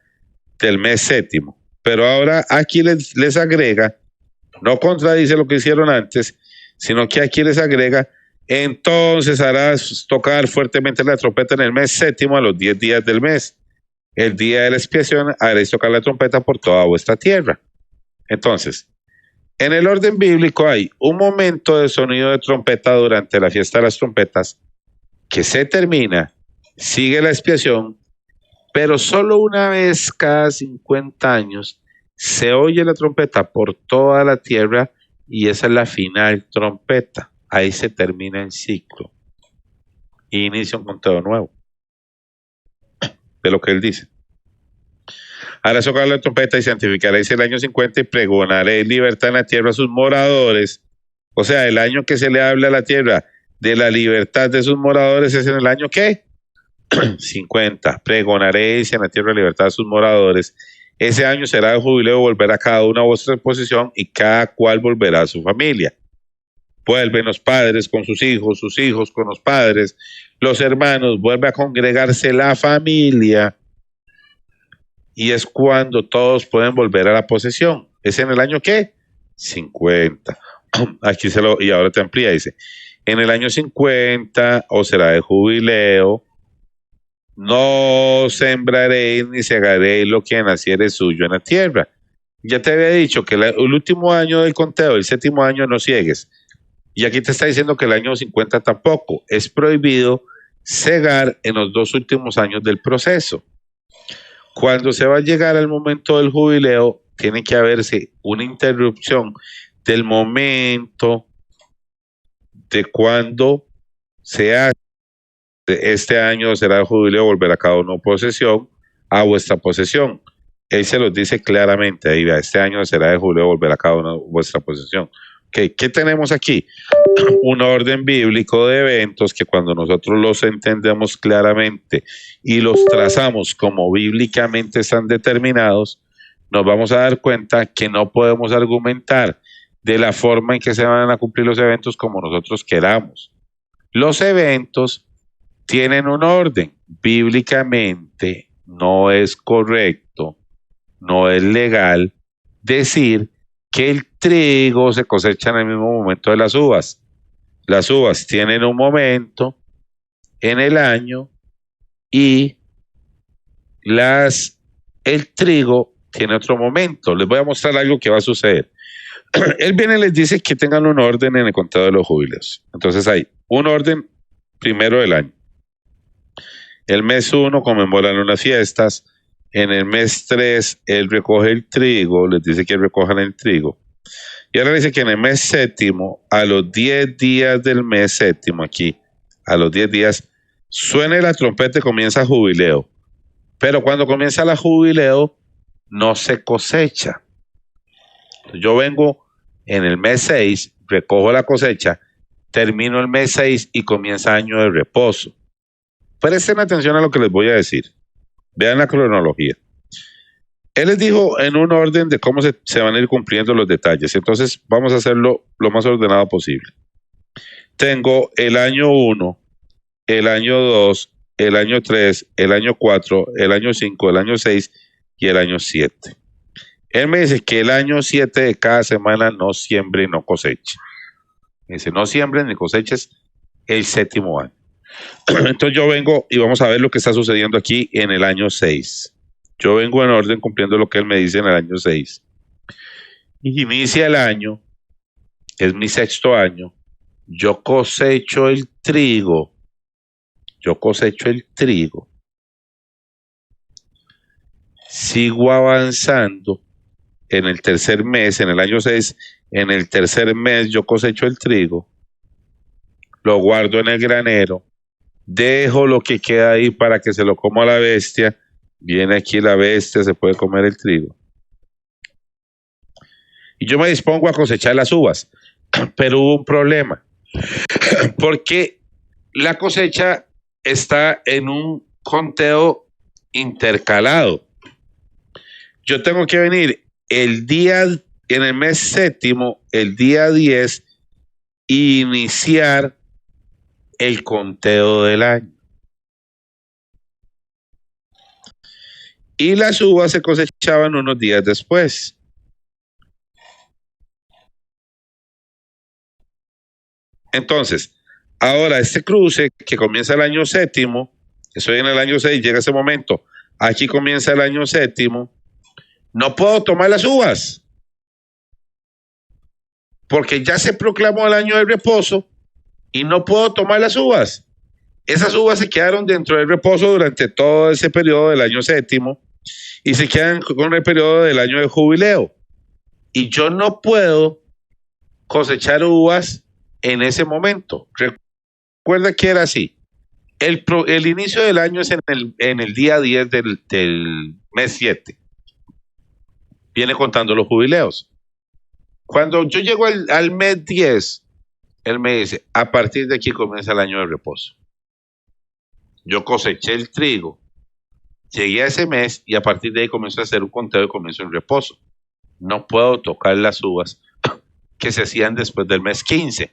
Speaker 1: del mes séptimo, pero ahora aquí les agrega, no contradice lo que hicieron antes, sino que aquí les agrega: entonces harás tocar fuertemente la trompeta en el mes séptimo a los 10 días del mes. El día de la expiación haréis tocar la trompeta por toda vuestra tierra. Entonces, en el orden bíblico hay un momento de sonido de trompeta durante la fiesta de las trompetas que se termina, sigue la expiación, pero solo una vez cada 50 años se oye la trompeta por toda la tierra y esa es la final trompeta. Ahí se termina el ciclo. Y inicia un conteo nuevo. De lo que él dice. Ahora socaré la trompeta y santificaréis el año 50 y pregonaré libertad en la tierra a sus moradores. O sea, el año que se le habla a la tierra de la libertad de sus moradores es en el año ¿qué? 50. Pregonaréis en la tierra libertad a sus moradores. Ese año será de jubileo, volverá cada uno a vuestra posición y cada cual volverá a su familia. Vuelven los padres con sus hijos con los padres, los hermanos, vuelve a congregarse la familia y es cuando todos pueden volver a la posesión. ¿Es en el año qué? 50. Aquí y ahora te amplía, dice, en el año 50 o será de jubileo, no sembraréis ni segaréis lo que naciere suyo en la tierra. Ya te había dicho que el último año del conteo, el 7º año, no ciegues. Y aquí te está diciendo que el año 50 tampoco. Es prohibido cegar en los 2 últimos años del proceso. Cuando se va a llegar al momento del jubileo, tiene que haberse una interrupción del momento de cuando se hace. Este año será el jubileo, volverá cada uno posesión a vuestra posesión. Él se los dice claramente ahí, vea, este año será el jubileo, volverá cada uno a vuestra posesión. Okay, ¿qué tenemos aquí? Un orden bíblico de eventos que cuando nosotros los entendemos claramente y los trazamos como bíblicamente están determinados, nos vamos a dar cuenta que no podemos argumentar de la forma en que se van a cumplir los eventos como nosotros queramos. Los eventos tienen un orden. Bíblicamente no es correcto, no es legal decir que el trigo se cosecha en el mismo momento de las uvas. Las uvas tienen un momento en el año y el trigo tiene otro momento. Les voy a mostrar algo que va a suceder. Él viene y les dice que tengan un orden en el conteo de los jubileos. Entonces hay un orden primero del año. El mes 1 conmemoran unas fiestas. En el mes 3, él recoge el trigo, les dice que recojan el trigo. Y ahora dice que en el mes 7, a los 10 días del mes 7, aquí, a los 10 días, suene la trompeta y comienza jubileo. Pero cuando comienza la jubileo, no se cosecha. Yo vengo en el mes 6, recojo la cosecha, termino el mes 6 y comienza año de reposo. Presten atención a lo que les voy a decir. Vean la cronología. Él les dijo en un orden de cómo se van a ir cumpliendo los detalles. Entonces vamos a hacerlo lo más ordenado posible. Tengo el año 1, el año 2, el año 3, el año 4, el año 5, el año 6 y el año 7. Él me dice que el año 7 de cada semana no siembre y no coseche. Me dice, no siembren ni coseches el 7º año. Entonces yo vengo y vamos a ver lo que está sucediendo aquí en el año 6. Yo vengo en orden cumpliendo lo que él me dice en el año 6. Y inicia el año, es mi 6º año, yo cosecho el trigo. Sigo avanzando en el tercer mes, en el año 6, en el tercer mes yo cosecho el trigo, lo guardo en el granero, dejo lo que queda ahí para que se lo coma la bestia. Viene aquí la bestia, se puede comer el trigo. Y yo me dispongo a cosechar las uvas. Pero hubo un problema. Porque la cosecha está en un conteo intercalado. Yo tengo que venir en el mes 7º, el día 10, e iniciar el conteo del año. Y las uvas se cosechaban unos días después. Entonces, ahora este cruce que comienza el año 7º, estoy en el año 6, llega ese momento, aquí comienza el año 7º, no puedo tomar las uvas, porque ya se proclamó el año de reposo y no puedo tomar las uvas. Esas uvas se quedaron dentro del reposo durante todo ese periodo del año 7º y se quedan con el periodo del año de jubileo. Y yo no puedo cosechar uvas en ese momento. Recuerda que era así. El inicio del año es en el día 10 del mes 7. Viene contando los jubileos. Cuando yo llego al mes 10, él me dice, a partir de aquí comienza el año de reposo. Yo coseché el trigo, llegué a ese mes y a partir de ahí comienzo a hacer un conteo y comienzo en reposo. No puedo tocar las uvas que se hacían después del mes 15,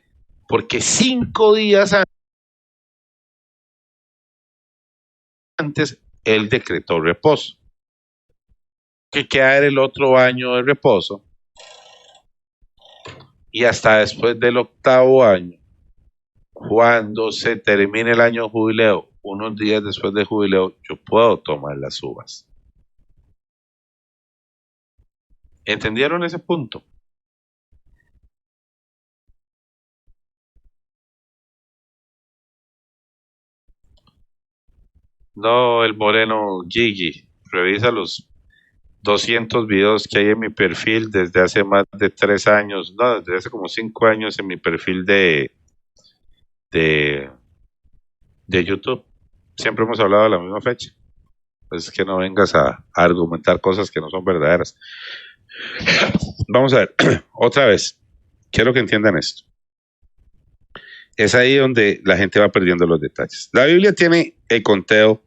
Speaker 1: porque 5 días antes él decretó reposo. Que queda el otro año de reposo y hasta después del 8º año, cuando se termine el año de jubileo, unos días después del jubileo, yo puedo tomar las uvas. ¿Entendieron ese punto? No, el moreno Gigi, revisa los 200 videos que hay en mi perfil desde hace más de 3 años, no, desde hace como 5 años en mi perfil de YouTube. Siempre hemos hablado de la misma fecha. Pues que no vengas a argumentar cosas que no son verdaderas. Vamos a ver, otra vez, quiero que entiendan esto. Es ahí donde la gente va perdiendo los detalles. La Biblia tiene el conteo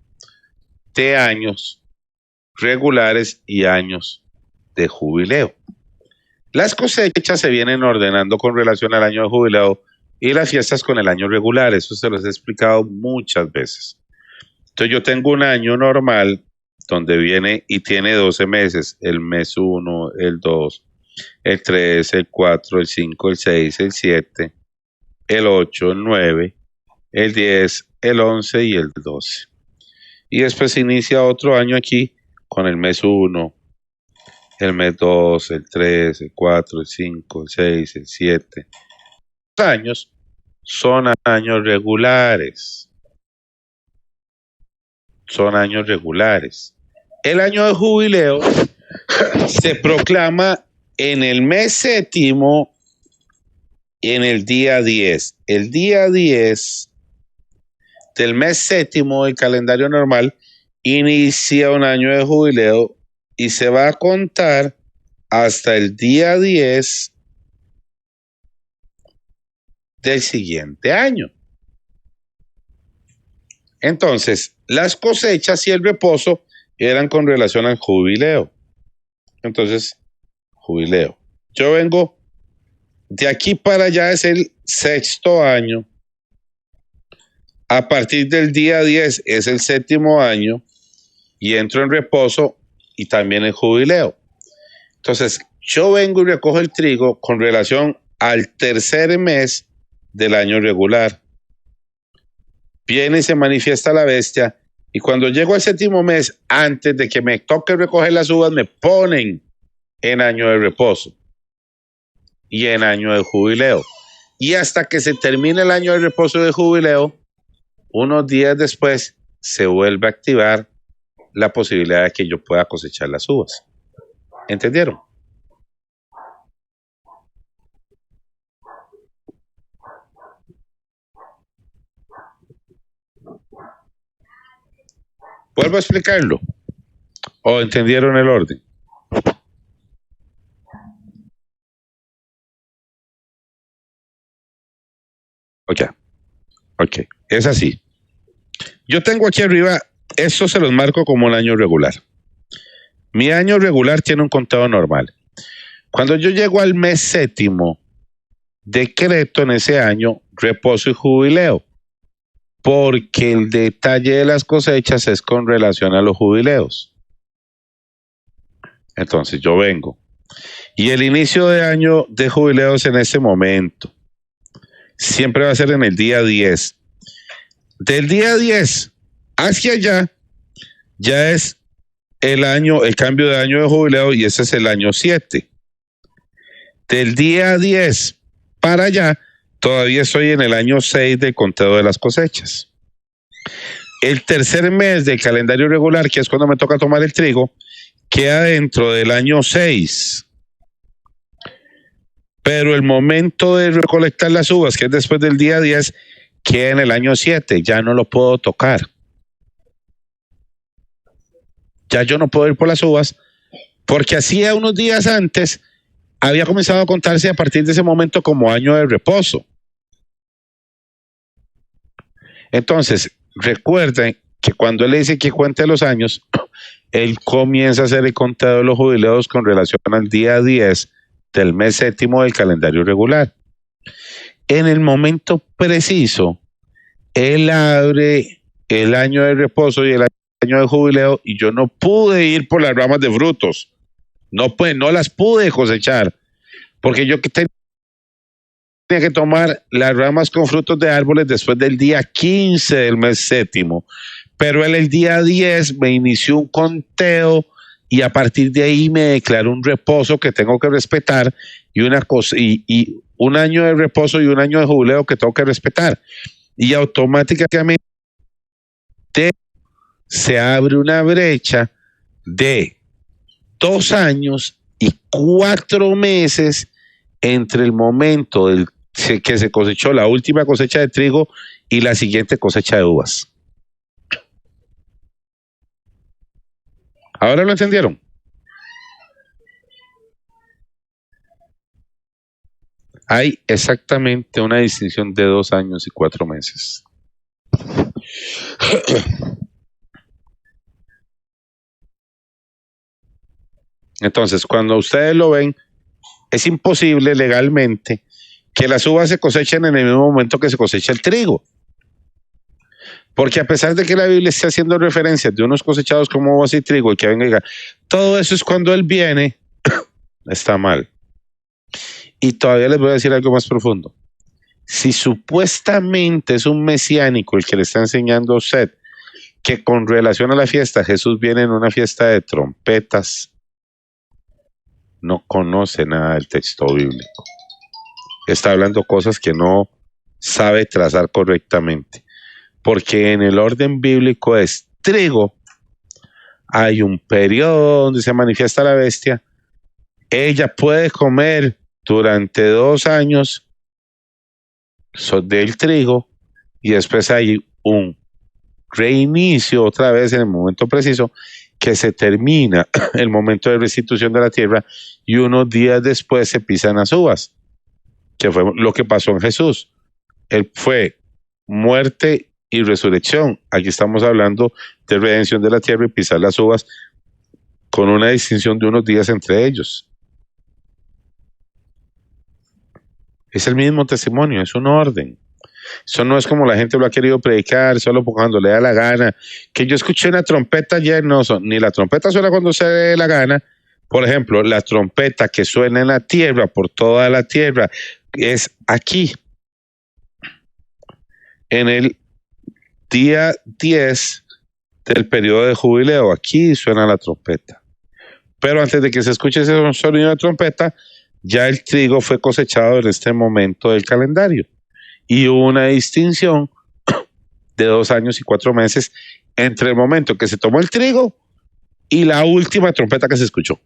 Speaker 1: de años regulares y años de jubileo. Las cosechas se vienen ordenando con relación al año de jubileo y las fiestas con el año regular. Eso se los he explicado muchas veces. Entonces yo tengo un año normal donde viene y tiene 12 meses, el mes 1, el 2, el 3, el 4, el 5, el 6, el 7, el 8, el 9, el 10, el 11 y el 12. Y después inicia otro año aquí con el mes 1, el mes 2, el 3, el 4, el 5, el 6, el 7. Los años son años regulares. Son años regulares. El año de jubileo se proclama en el mes 7, en el día 10. El día 10 del mes 7 del calendario normal inicia un año de jubileo y se va a contar hasta el día 10 del siguiente año. Entonces, las cosechas y el reposo eran con relación al jubileo. Entonces, jubileo. Yo vengo de aquí para allá, es el 6º año. A partir del día 10 es el 7º año y entro en reposo y también el jubileo. Entonces, yo vengo y recojo el trigo con relación al 3er mes del año regular. Viene y se manifiesta la bestia y cuando llego al 7º mes, antes de que me toque recoger las uvas, me ponen en año de reposo y en año de jubileo. Y hasta que se termine el año de reposo de jubileo, unos días después se vuelve a activar la posibilidad de que yo pueda cosechar las uvas. ¿Entendieron? ¿Vuelvo a explicarlo? ¿O entendieron el orden? Ok. Es así. Yo tengo aquí arriba, esto se los marco como el año regular. Mi año regular tiene un conteo normal. Cuando yo llego al mes 7, decreto en ese año reposo y jubileo, porque el detalle de las cosechas es con relación a los jubileos. Entonces yo vengo. Y el inicio de año de jubileos en ese momento siempre va a ser en el día 10. Del día 10 hacia allá ya es el cambio de año de jubileo y ese es el año 7. Del día 10 para allá todavía estoy en el año 6 del conteo de las cosechas. El tercer mes del calendario regular, que es cuando me toca tomar el trigo, queda dentro del año 6. Pero el momento de recolectar las uvas, que es después del día 10, queda en el año 7. Ya no lo puedo tocar. Ya yo no puedo ir por las uvas, porque hacía unos días antes había comenzado a contarse a partir de ese momento como año de reposo. Entonces, recuerden que cuando él le dice que cuente los años, él comienza a hacer el conteo de los jubileos con relación al día 10 del mes séptimo del calendario regular. En el momento preciso, él abre el año de reposo y el año de jubileo, y yo no pude ir por las ramas de frutos. No las pude cosechar, porque yo tenía que tomar las ramas con frutos de árboles después del día 15 del mes séptimo. Pero él el día 10 me inició un conteo y a partir de ahí me declaró un reposo que tengo que respetar y un año de reposo y un año de jubileo que tengo que respetar. Y automáticamente se abre una brecha de 2 años y 4 meses entre el momento que se cosechó la última cosecha de trigo y la siguiente cosecha de uvas. ¿Ahora lo entendieron? Hay exactamente una distinción de 2 años y 4 meses. Entonces, cuando ustedes lo ven, es imposible legalmente que las uvas se cosechen en el mismo momento que se cosecha el trigo. Porque a pesar de que la Biblia esté haciendo referencias de unos cosechados como uvas y trigo, y que venga y diga, todo eso es cuando Él viene, está mal. Y todavía les voy a decir algo más profundo. Si supuestamente es un mesiánico el que le está enseñando a usted que con relación a la fiesta, Jesús viene en una fiesta de trompetas, no conoce nada del texto bíblico. Está hablando cosas que no sabe trazar correctamente. Porque en el orden bíblico es trigo, hay un periodo donde se manifiesta la bestia, ella puede comer durante 2 años del trigo y después hay un reinicio otra vez en el momento preciso que se termina el momento de restitución de la tierra y unos días después se pisan las uvas, que fue lo que pasó en Jesús. Él fue muerte y resurrección. Aquí estamos hablando de redención de la tierra y pisar las uvas con una distinción de unos días entre ellos. Es el mismo testimonio, es un orden. Eso no es como la gente lo ha querido predicar, solo cuando le da la gana. Que yo escuché una trompeta ayer, no, ni la trompeta suena cuando se le dé la gana. Por ejemplo, la trompeta que suena en la tierra, por toda la tierra, es aquí. En el día 10 del periodo de jubileo, aquí suena la trompeta. Pero antes de que se escuche ese sonido de trompeta, ya el trigo fue cosechado en este momento del calendario. Y hubo una distinción de 2 años y 4 meses entre el momento que se tomó el trigo y la última trompeta que se escuchó.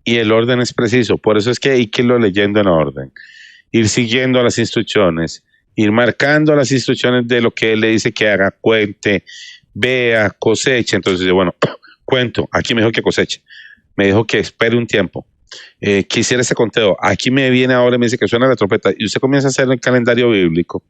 Speaker 1: Y el orden es preciso, por eso es que hay que irlo leyendo en orden. Ir siguiendo las instrucciones, ir marcando las instrucciones de lo que él le dice que haga, cuente, vea, coseche. Entonces, bueno, cuento, aquí me dijo que coseche, me dijo que espere un tiempo, que hiciera ese conteo, aquí me viene ahora y me dice que suena la trompeta, y usted comienza a hacer el calendario bíblico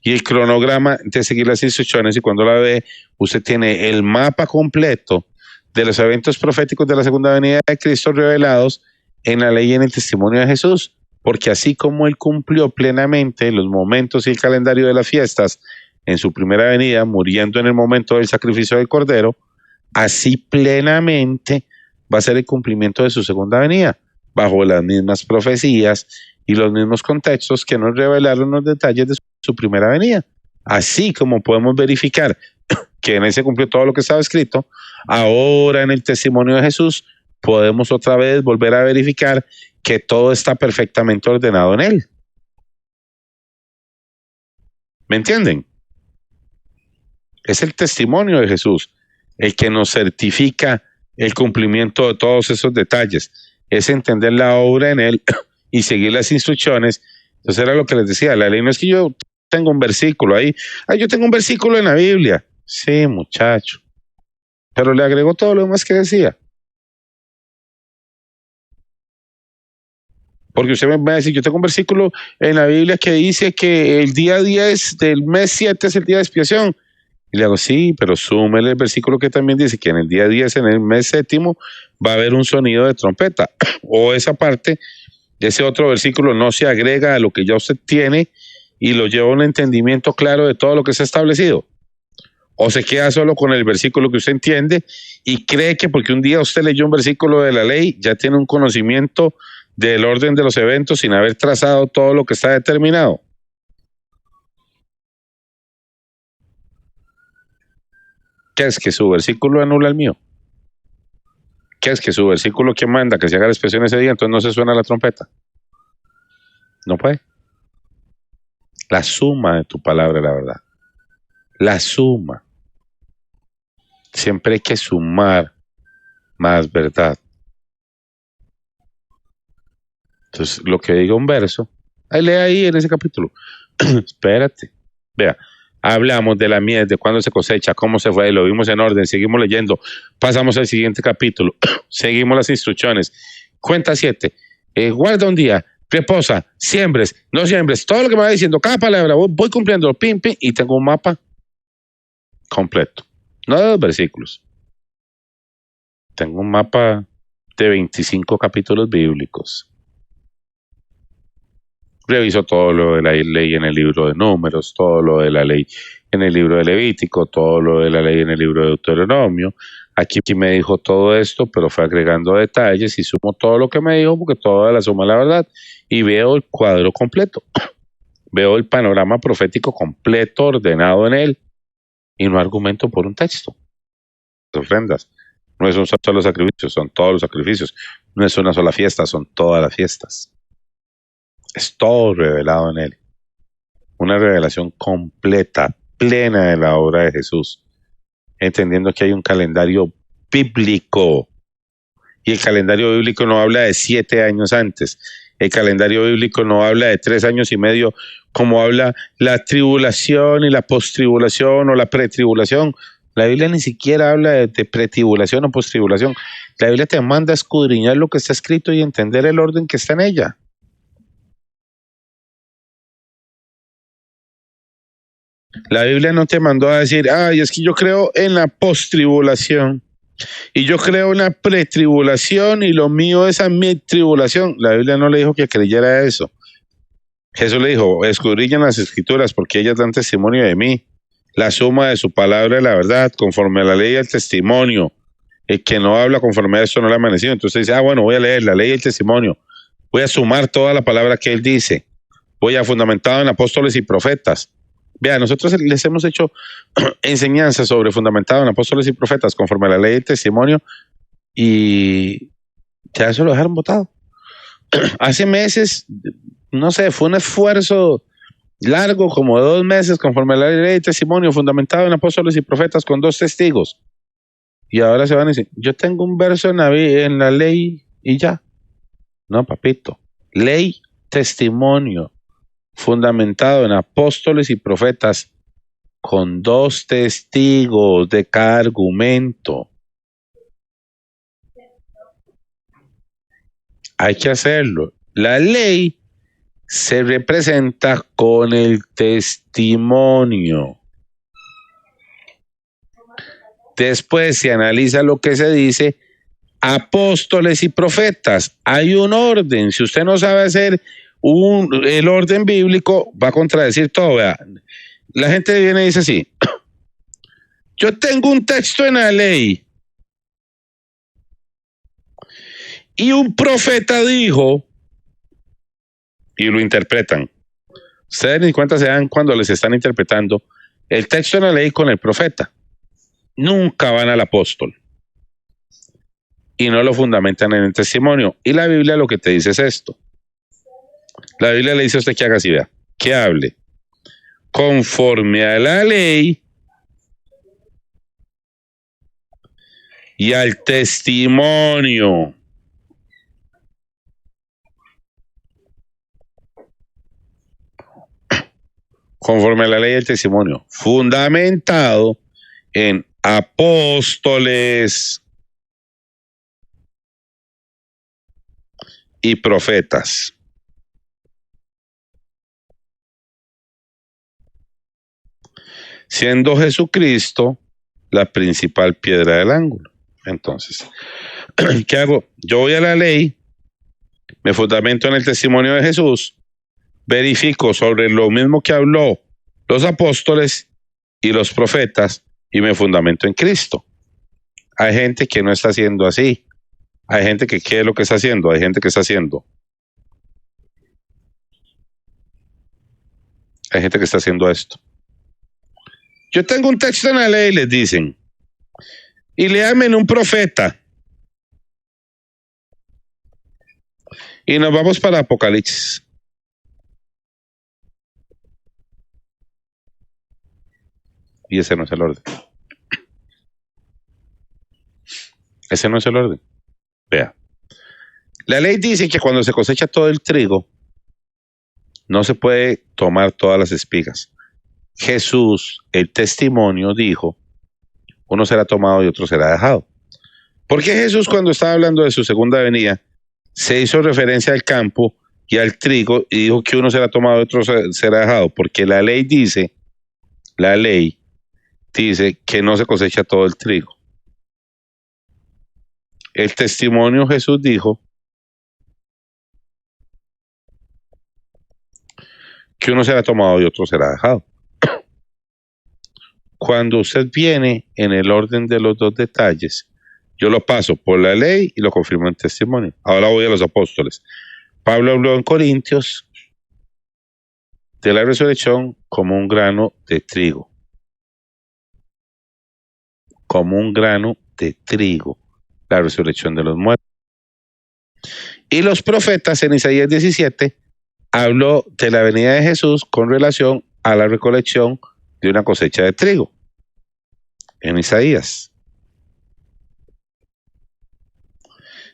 Speaker 1: y el cronograma de seguir las instrucciones, y cuando la ve, usted tiene el mapa completo de los eventos proféticos de la segunda venida de Cristo revelados en la ley y en el testimonio de Jesús. Porque así como él cumplió plenamente los momentos y el calendario de las fiestas en su primera venida, muriendo en el momento del sacrificio del Cordero, así plenamente va a ser el cumplimiento de su segunda venida, bajo las mismas profecías y los mismos contextos que nos revelaron los detalles de su primera venida. Así como podemos verificar que en él se cumplió todo lo que estaba escrito, ahora en el testimonio de Jesús podemos otra vez volver a verificar que todo está perfectamente ordenado en él. ¿Me entienden? Es el testimonio de Jesús el que nos certifica el cumplimiento de todos esos detalles. Es entender la obra en él y seguir las instrucciones. Entonces era lo que les decía, la ley no es que yo tengo un versículo ahí. Yo tengo un versículo en la Biblia. Sí, muchacho. Pero le agregó todo lo demás que decía. Porque usted me va a decir, yo tengo un versículo en la Biblia que dice que el día 10 del mes 7 es el día de expiación. Y le hago, sí, pero súmele el versículo que también dice que en el día 10, en el mes séptimo, va a haber un sonido de trompeta. O esa parte, ese otro versículo no se agrega a lo que ya usted tiene y lo lleva a un entendimiento claro de todo lo que se ha establecido. O se queda solo con el versículo que usted entiende y cree que porque un día usted leyó un versículo de la ley, ya tiene un conocimiento del orden de los eventos sin haber trazado todo lo que está determinado. ¿Qué es que su versículo anula el mío? ¿Qué es que su versículo que manda que se haga la expresión ese día, entonces no se suena la trompeta? No puede. La suma de tu palabra es la verdad. La suma. Siempre hay que sumar más verdad. Entonces, lo que diga un verso, ahí lee ahí en ese capítulo. Espérate. Vea, hablamos de la mies, de cuándo se cosecha, cómo se fue, lo vimos en orden, seguimos leyendo, pasamos al siguiente capítulo, seguimos las instrucciones. Cuenta 7, guarda un día, reposa, siembres, no siembres, todo lo que me va diciendo, cada palabra, voy cumpliendo, pim, pim, y tengo un mapa completo. No de 2 versículos. Tengo un mapa de 25 capítulos bíblicos. Reviso todo lo de la ley en el libro de Números, todo lo de la ley en el libro de Levítico, todo lo de la ley en el libro de Deuteronomio. Aquí me dijo todo esto, pero fue agregando detalles y sumo todo lo que me dijo, porque toda la suma es la verdad. Y veo el cuadro completo. Veo el panorama profético completo, ordenado en él. Y no argumento por un texto. Las ofrendas. No es un solo sacrificio, son todos los sacrificios. No es una sola fiesta, son todas las fiestas. Es todo revelado en él. Una revelación completa, plena de la obra de Jesús. Entendiendo que hay un calendario bíblico. Y el calendario bíblico no habla de 7 años antes. El calendario bíblico no habla de 3 años y medio, como habla la tribulación y la postribulación o la pretribulación. La Biblia ni siquiera habla de pretribulación o postribulación. La Biblia te manda a escudriñar lo que está escrito y entender el orden que está en ella. La Biblia no te mandó a decir, es que yo creo en la postribulación y yo creo en la pretribulación y lo mío es a mi tribulación. La Biblia no le dijo que creyera eso. Jesús le dijo, escudriñan las escrituras porque ellas dan testimonio de mí. La suma de su palabra es la verdad, conforme a la ley y el testimonio. El que no habla conforme a esto no le ha amanecido. Entonces dice, bueno, voy a leer la ley y el testimonio. Voy a sumar toda la palabra que él dice. Voy a fundamentado en apóstoles y profetas. Vea, nosotros les hemos hecho enseñanzas sobre fundamentado en apóstoles y profetas conforme a la ley y el testimonio y ya eso lo dejaron botado. Hace meses, no sé, fue un esfuerzo largo, como 2 meses, conforme a la ley y testimonio, fundamentado en apóstoles y profetas con 2 testigos. Y ahora se van a decir, yo tengo un verso en la ley y ya. No, papito. Ley, testimonio, fundamentado en apóstoles y profetas con 2 testigos de cada argumento. Hay que hacerlo. La ley se representa con el testimonio. Después se analiza lo que se dice apóstoles y profetas. Hay un orden. Si usted no sabe hacer el orden bíblico, va a contradecir todo. Vea. La gente viene y dice así, yo tengo un texto en la ley y un profeta dijo, y lo interpretan. Ustedes ni cuenta se dan cuando les están interpretando el texto en la ley con el profeta. Nunca van al apóstol y no lo fundamentan en el testimonio. Y la Biblia lo que te dice es esto. La Biblia le dice a usted que haga así, vea, que hable. conforme a la ley y al testimonio. Conforme a la ley y el testimonio, fundamentado en apóstoles y profetas. Siendo Jesucristo la principal piedra del ángulo. Entonces, ¿qué hago? Yo voy a la ley, me fundamento en el testimonio de Jesús, verifico sobre lo mismo que habló los apóstoles y los profetas y me fundamento en Cristo. Hay gente que no está haciendo así. Hay gente que ¿qué es lo que está haciendo? Hay gente que está haciendo. Hay gente que está haciendo esto. Yo tengo un texto en la ley, les dicen, y léanme un profeta. Y nos vamos para Apocalipsis. Y ese no es el orden. Ese no es el orden. Vea. La ley dice que cuando se cosecha todo el trigo, no se puede tomar todas las espigas. Jesús, el testimonio, dijo, uno será tomado y otro será dejado. ¿Por qué Jesús, cuando estaba hablando de su segunda venida, se hizo referencia al campo y al trigo y dijo que uno será tomado y otro será dejado? Porque la ley dice que no se cosecha todo el trigo. El testimonio, Jesús dijo que uno será tomado y otro será dejado. Cuando usted viene en el orden de los dos detalles, yo lo paso por la ley y lo confirmo en testimonio. Ahora voy a los apóstoles. Pablo habló en Corintios de la resurrección como un grano de trigo. Como un grano de trigo, la resurrección de los muertos. Y los profetas en Isaías 17 habló de la venida de Jesús con relación a la recolección de una cosecha de trigo. En Isaías.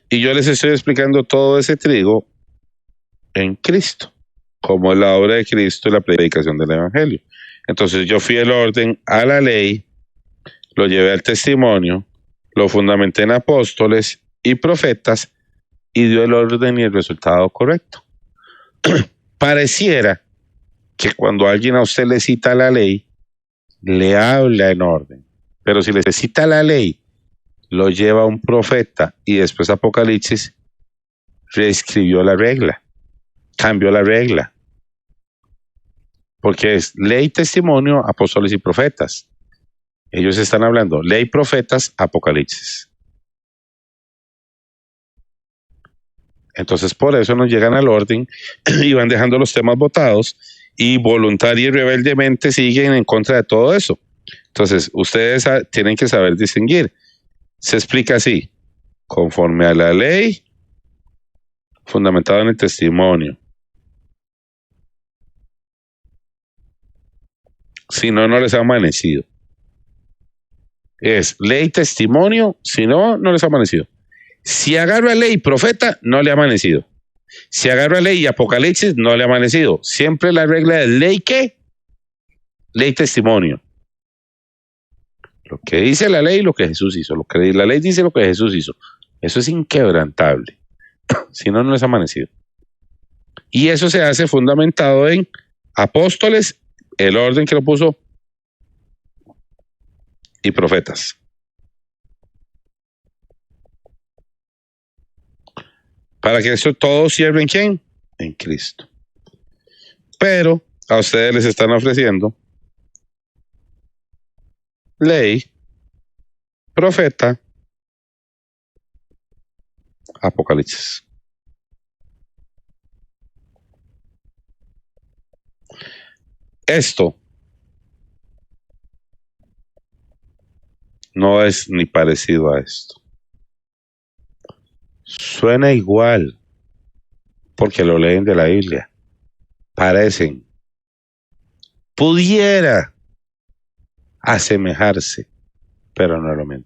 Speaker 1: Y yo les estoy explicando todo ese trigo en Cristo, como es la obra de Cristo y la predicación del Evangelio. Entonces yo fui el orden a la ley, lo llevé al testimonio, lo fundamenté en apóstoles y profetas y dio el orden y el resultado correcto. Pareciera que cuando alguien a usted le cita la ley, le habla en orden. Pero si le cita la ley, lo lleva un profeta y después Apocalipsis reescribió la regla, cambió la regla. Porque es ley, testimonio, apóstoles y profetas. Ellos están hablando ley, profetas, Apocalipsis. Entonces por eso nos llegan al orden y van dejando los temas votados y voluntaria y rebeldemente siguen en contra de todo eso. Entonces ustedes tienen que saber distinguir. Se explica así, conforme a la ley, fundamentado en el testimonio. Si no, no les ha amanecido. Es ley, testimonio, si no, no les ha amanecido. Si agarra ley, profeta, no le ha amanecido. Si agarra ley y Apocalipsis, no le ha amanecido. Siempre la regla de ley, ¿qué? Ley, testimonio. Lo que dice la ley, lo que Jesús hizo. Lo que la ley dice, lo que Jesús hizo. Eso es inquebrantable. Si no, no les ha amanecido. Y eso se hace fundamentado en apóstoles, el orden que lo puso, y profetas. Para que eso todo cierre en ¿quién? En Cristo. Pero a ustedes les están ofreciendo ley, profeta, Apocalipsis. Esto no es ni parecido a esto. Suena igual porque lo leen de la Biblia. Parecen, pudiera asemejarse, pero no es lo mismo.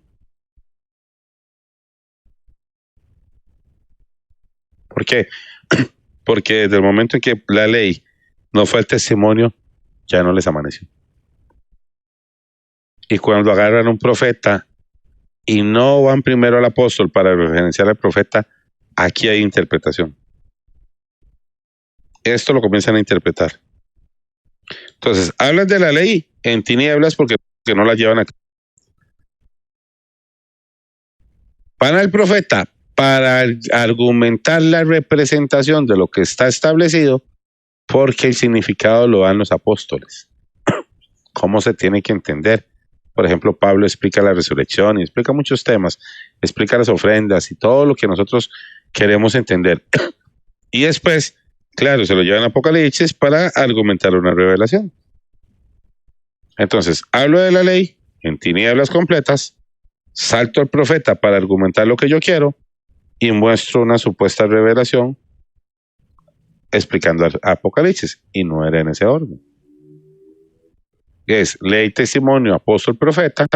Speaker 1: ¿Por qué? Porque desde el momento en que la ley no fue el testimonio, ya no les amaneció. Y cuando agarran a un profeta y no van primero al apóstol para referenciar al profeta, aquí hay interpretación. Esto lo comienzan a interpretar. Entonces, hablas de la ley en tinieblas porque no la llevan a cabo. Para el profeta, para argumentar la representación de lo que está establecido, porque el significado lo dan los apóstoles. ¿Cómo se tiene que entender? Por ejemplo, Pablo explica la resurrección y explica muchos temas, explica las ofrendas y todo lo que nosotros queremos entender. Y después, claro, se lo llevan a Apocalipsis para argumentar una revelación. Entonces, hablo de la ley en tinieblas completas, salto al profeta para argumentar lo que yo quiero y muestro una supuesta revelación explicando Apocalipsis, y no era en ese orden. Es ley, testimonio, apóstol, profeta,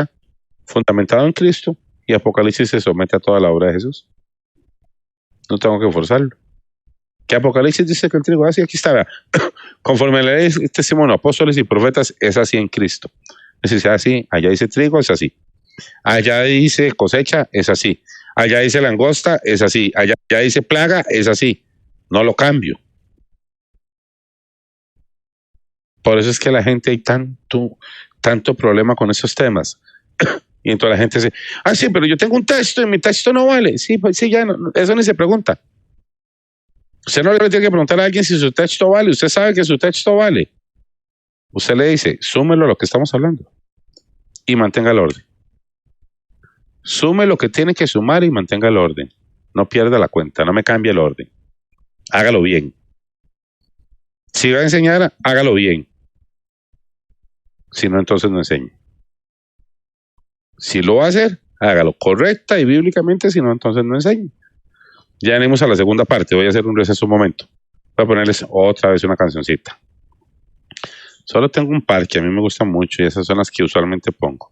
Speaker 1: fundamentado en Cristo, y Apocalipsis se somete a toda la obra de Jesús. No tengo que forzarlo. ¿Qué Apocalipsis dice que el trigo? Así aquí está. Conforme a la ley, testimonio, apóstoles y profetas, es así en Cristo. Es decir, así, allá dice trigo, es así. Allá dice cosecha, es así. Allá dice langosta, es así. Allá dice plaga, es así. No lo cambio. Por eso es que la gente hay tanto problema con esos temas. Y entonces la gente dice, sí, pero yo tengo un texto y mi texto no vale. Sí, pues sí, ya no, eso ni se pregunta. Usted no le tiene que preguntar a alguien si su texto vale. Usted sabe que su texto vale. Usted le dice, súmelo a lo que estamos hablando y mantenga el orden. Sume lo que tiene que sumar y mantenga el orden. No pierda la cuenta, no me cambie el orden. Hágalo bien. Si va a enseñar, hágalo bien. Si no, entonces no enseñe. Si lo va a hacer, hágalo correcta y bíblicamente, si no, entonces no enseñe. Ya venimos a la segunda parte, voy a hacer un receso un momento. Voy a ponerles otra vez una cancioncita. Solo tengo un par que a mí me gustan mucho y esas son las que usualmente pongo.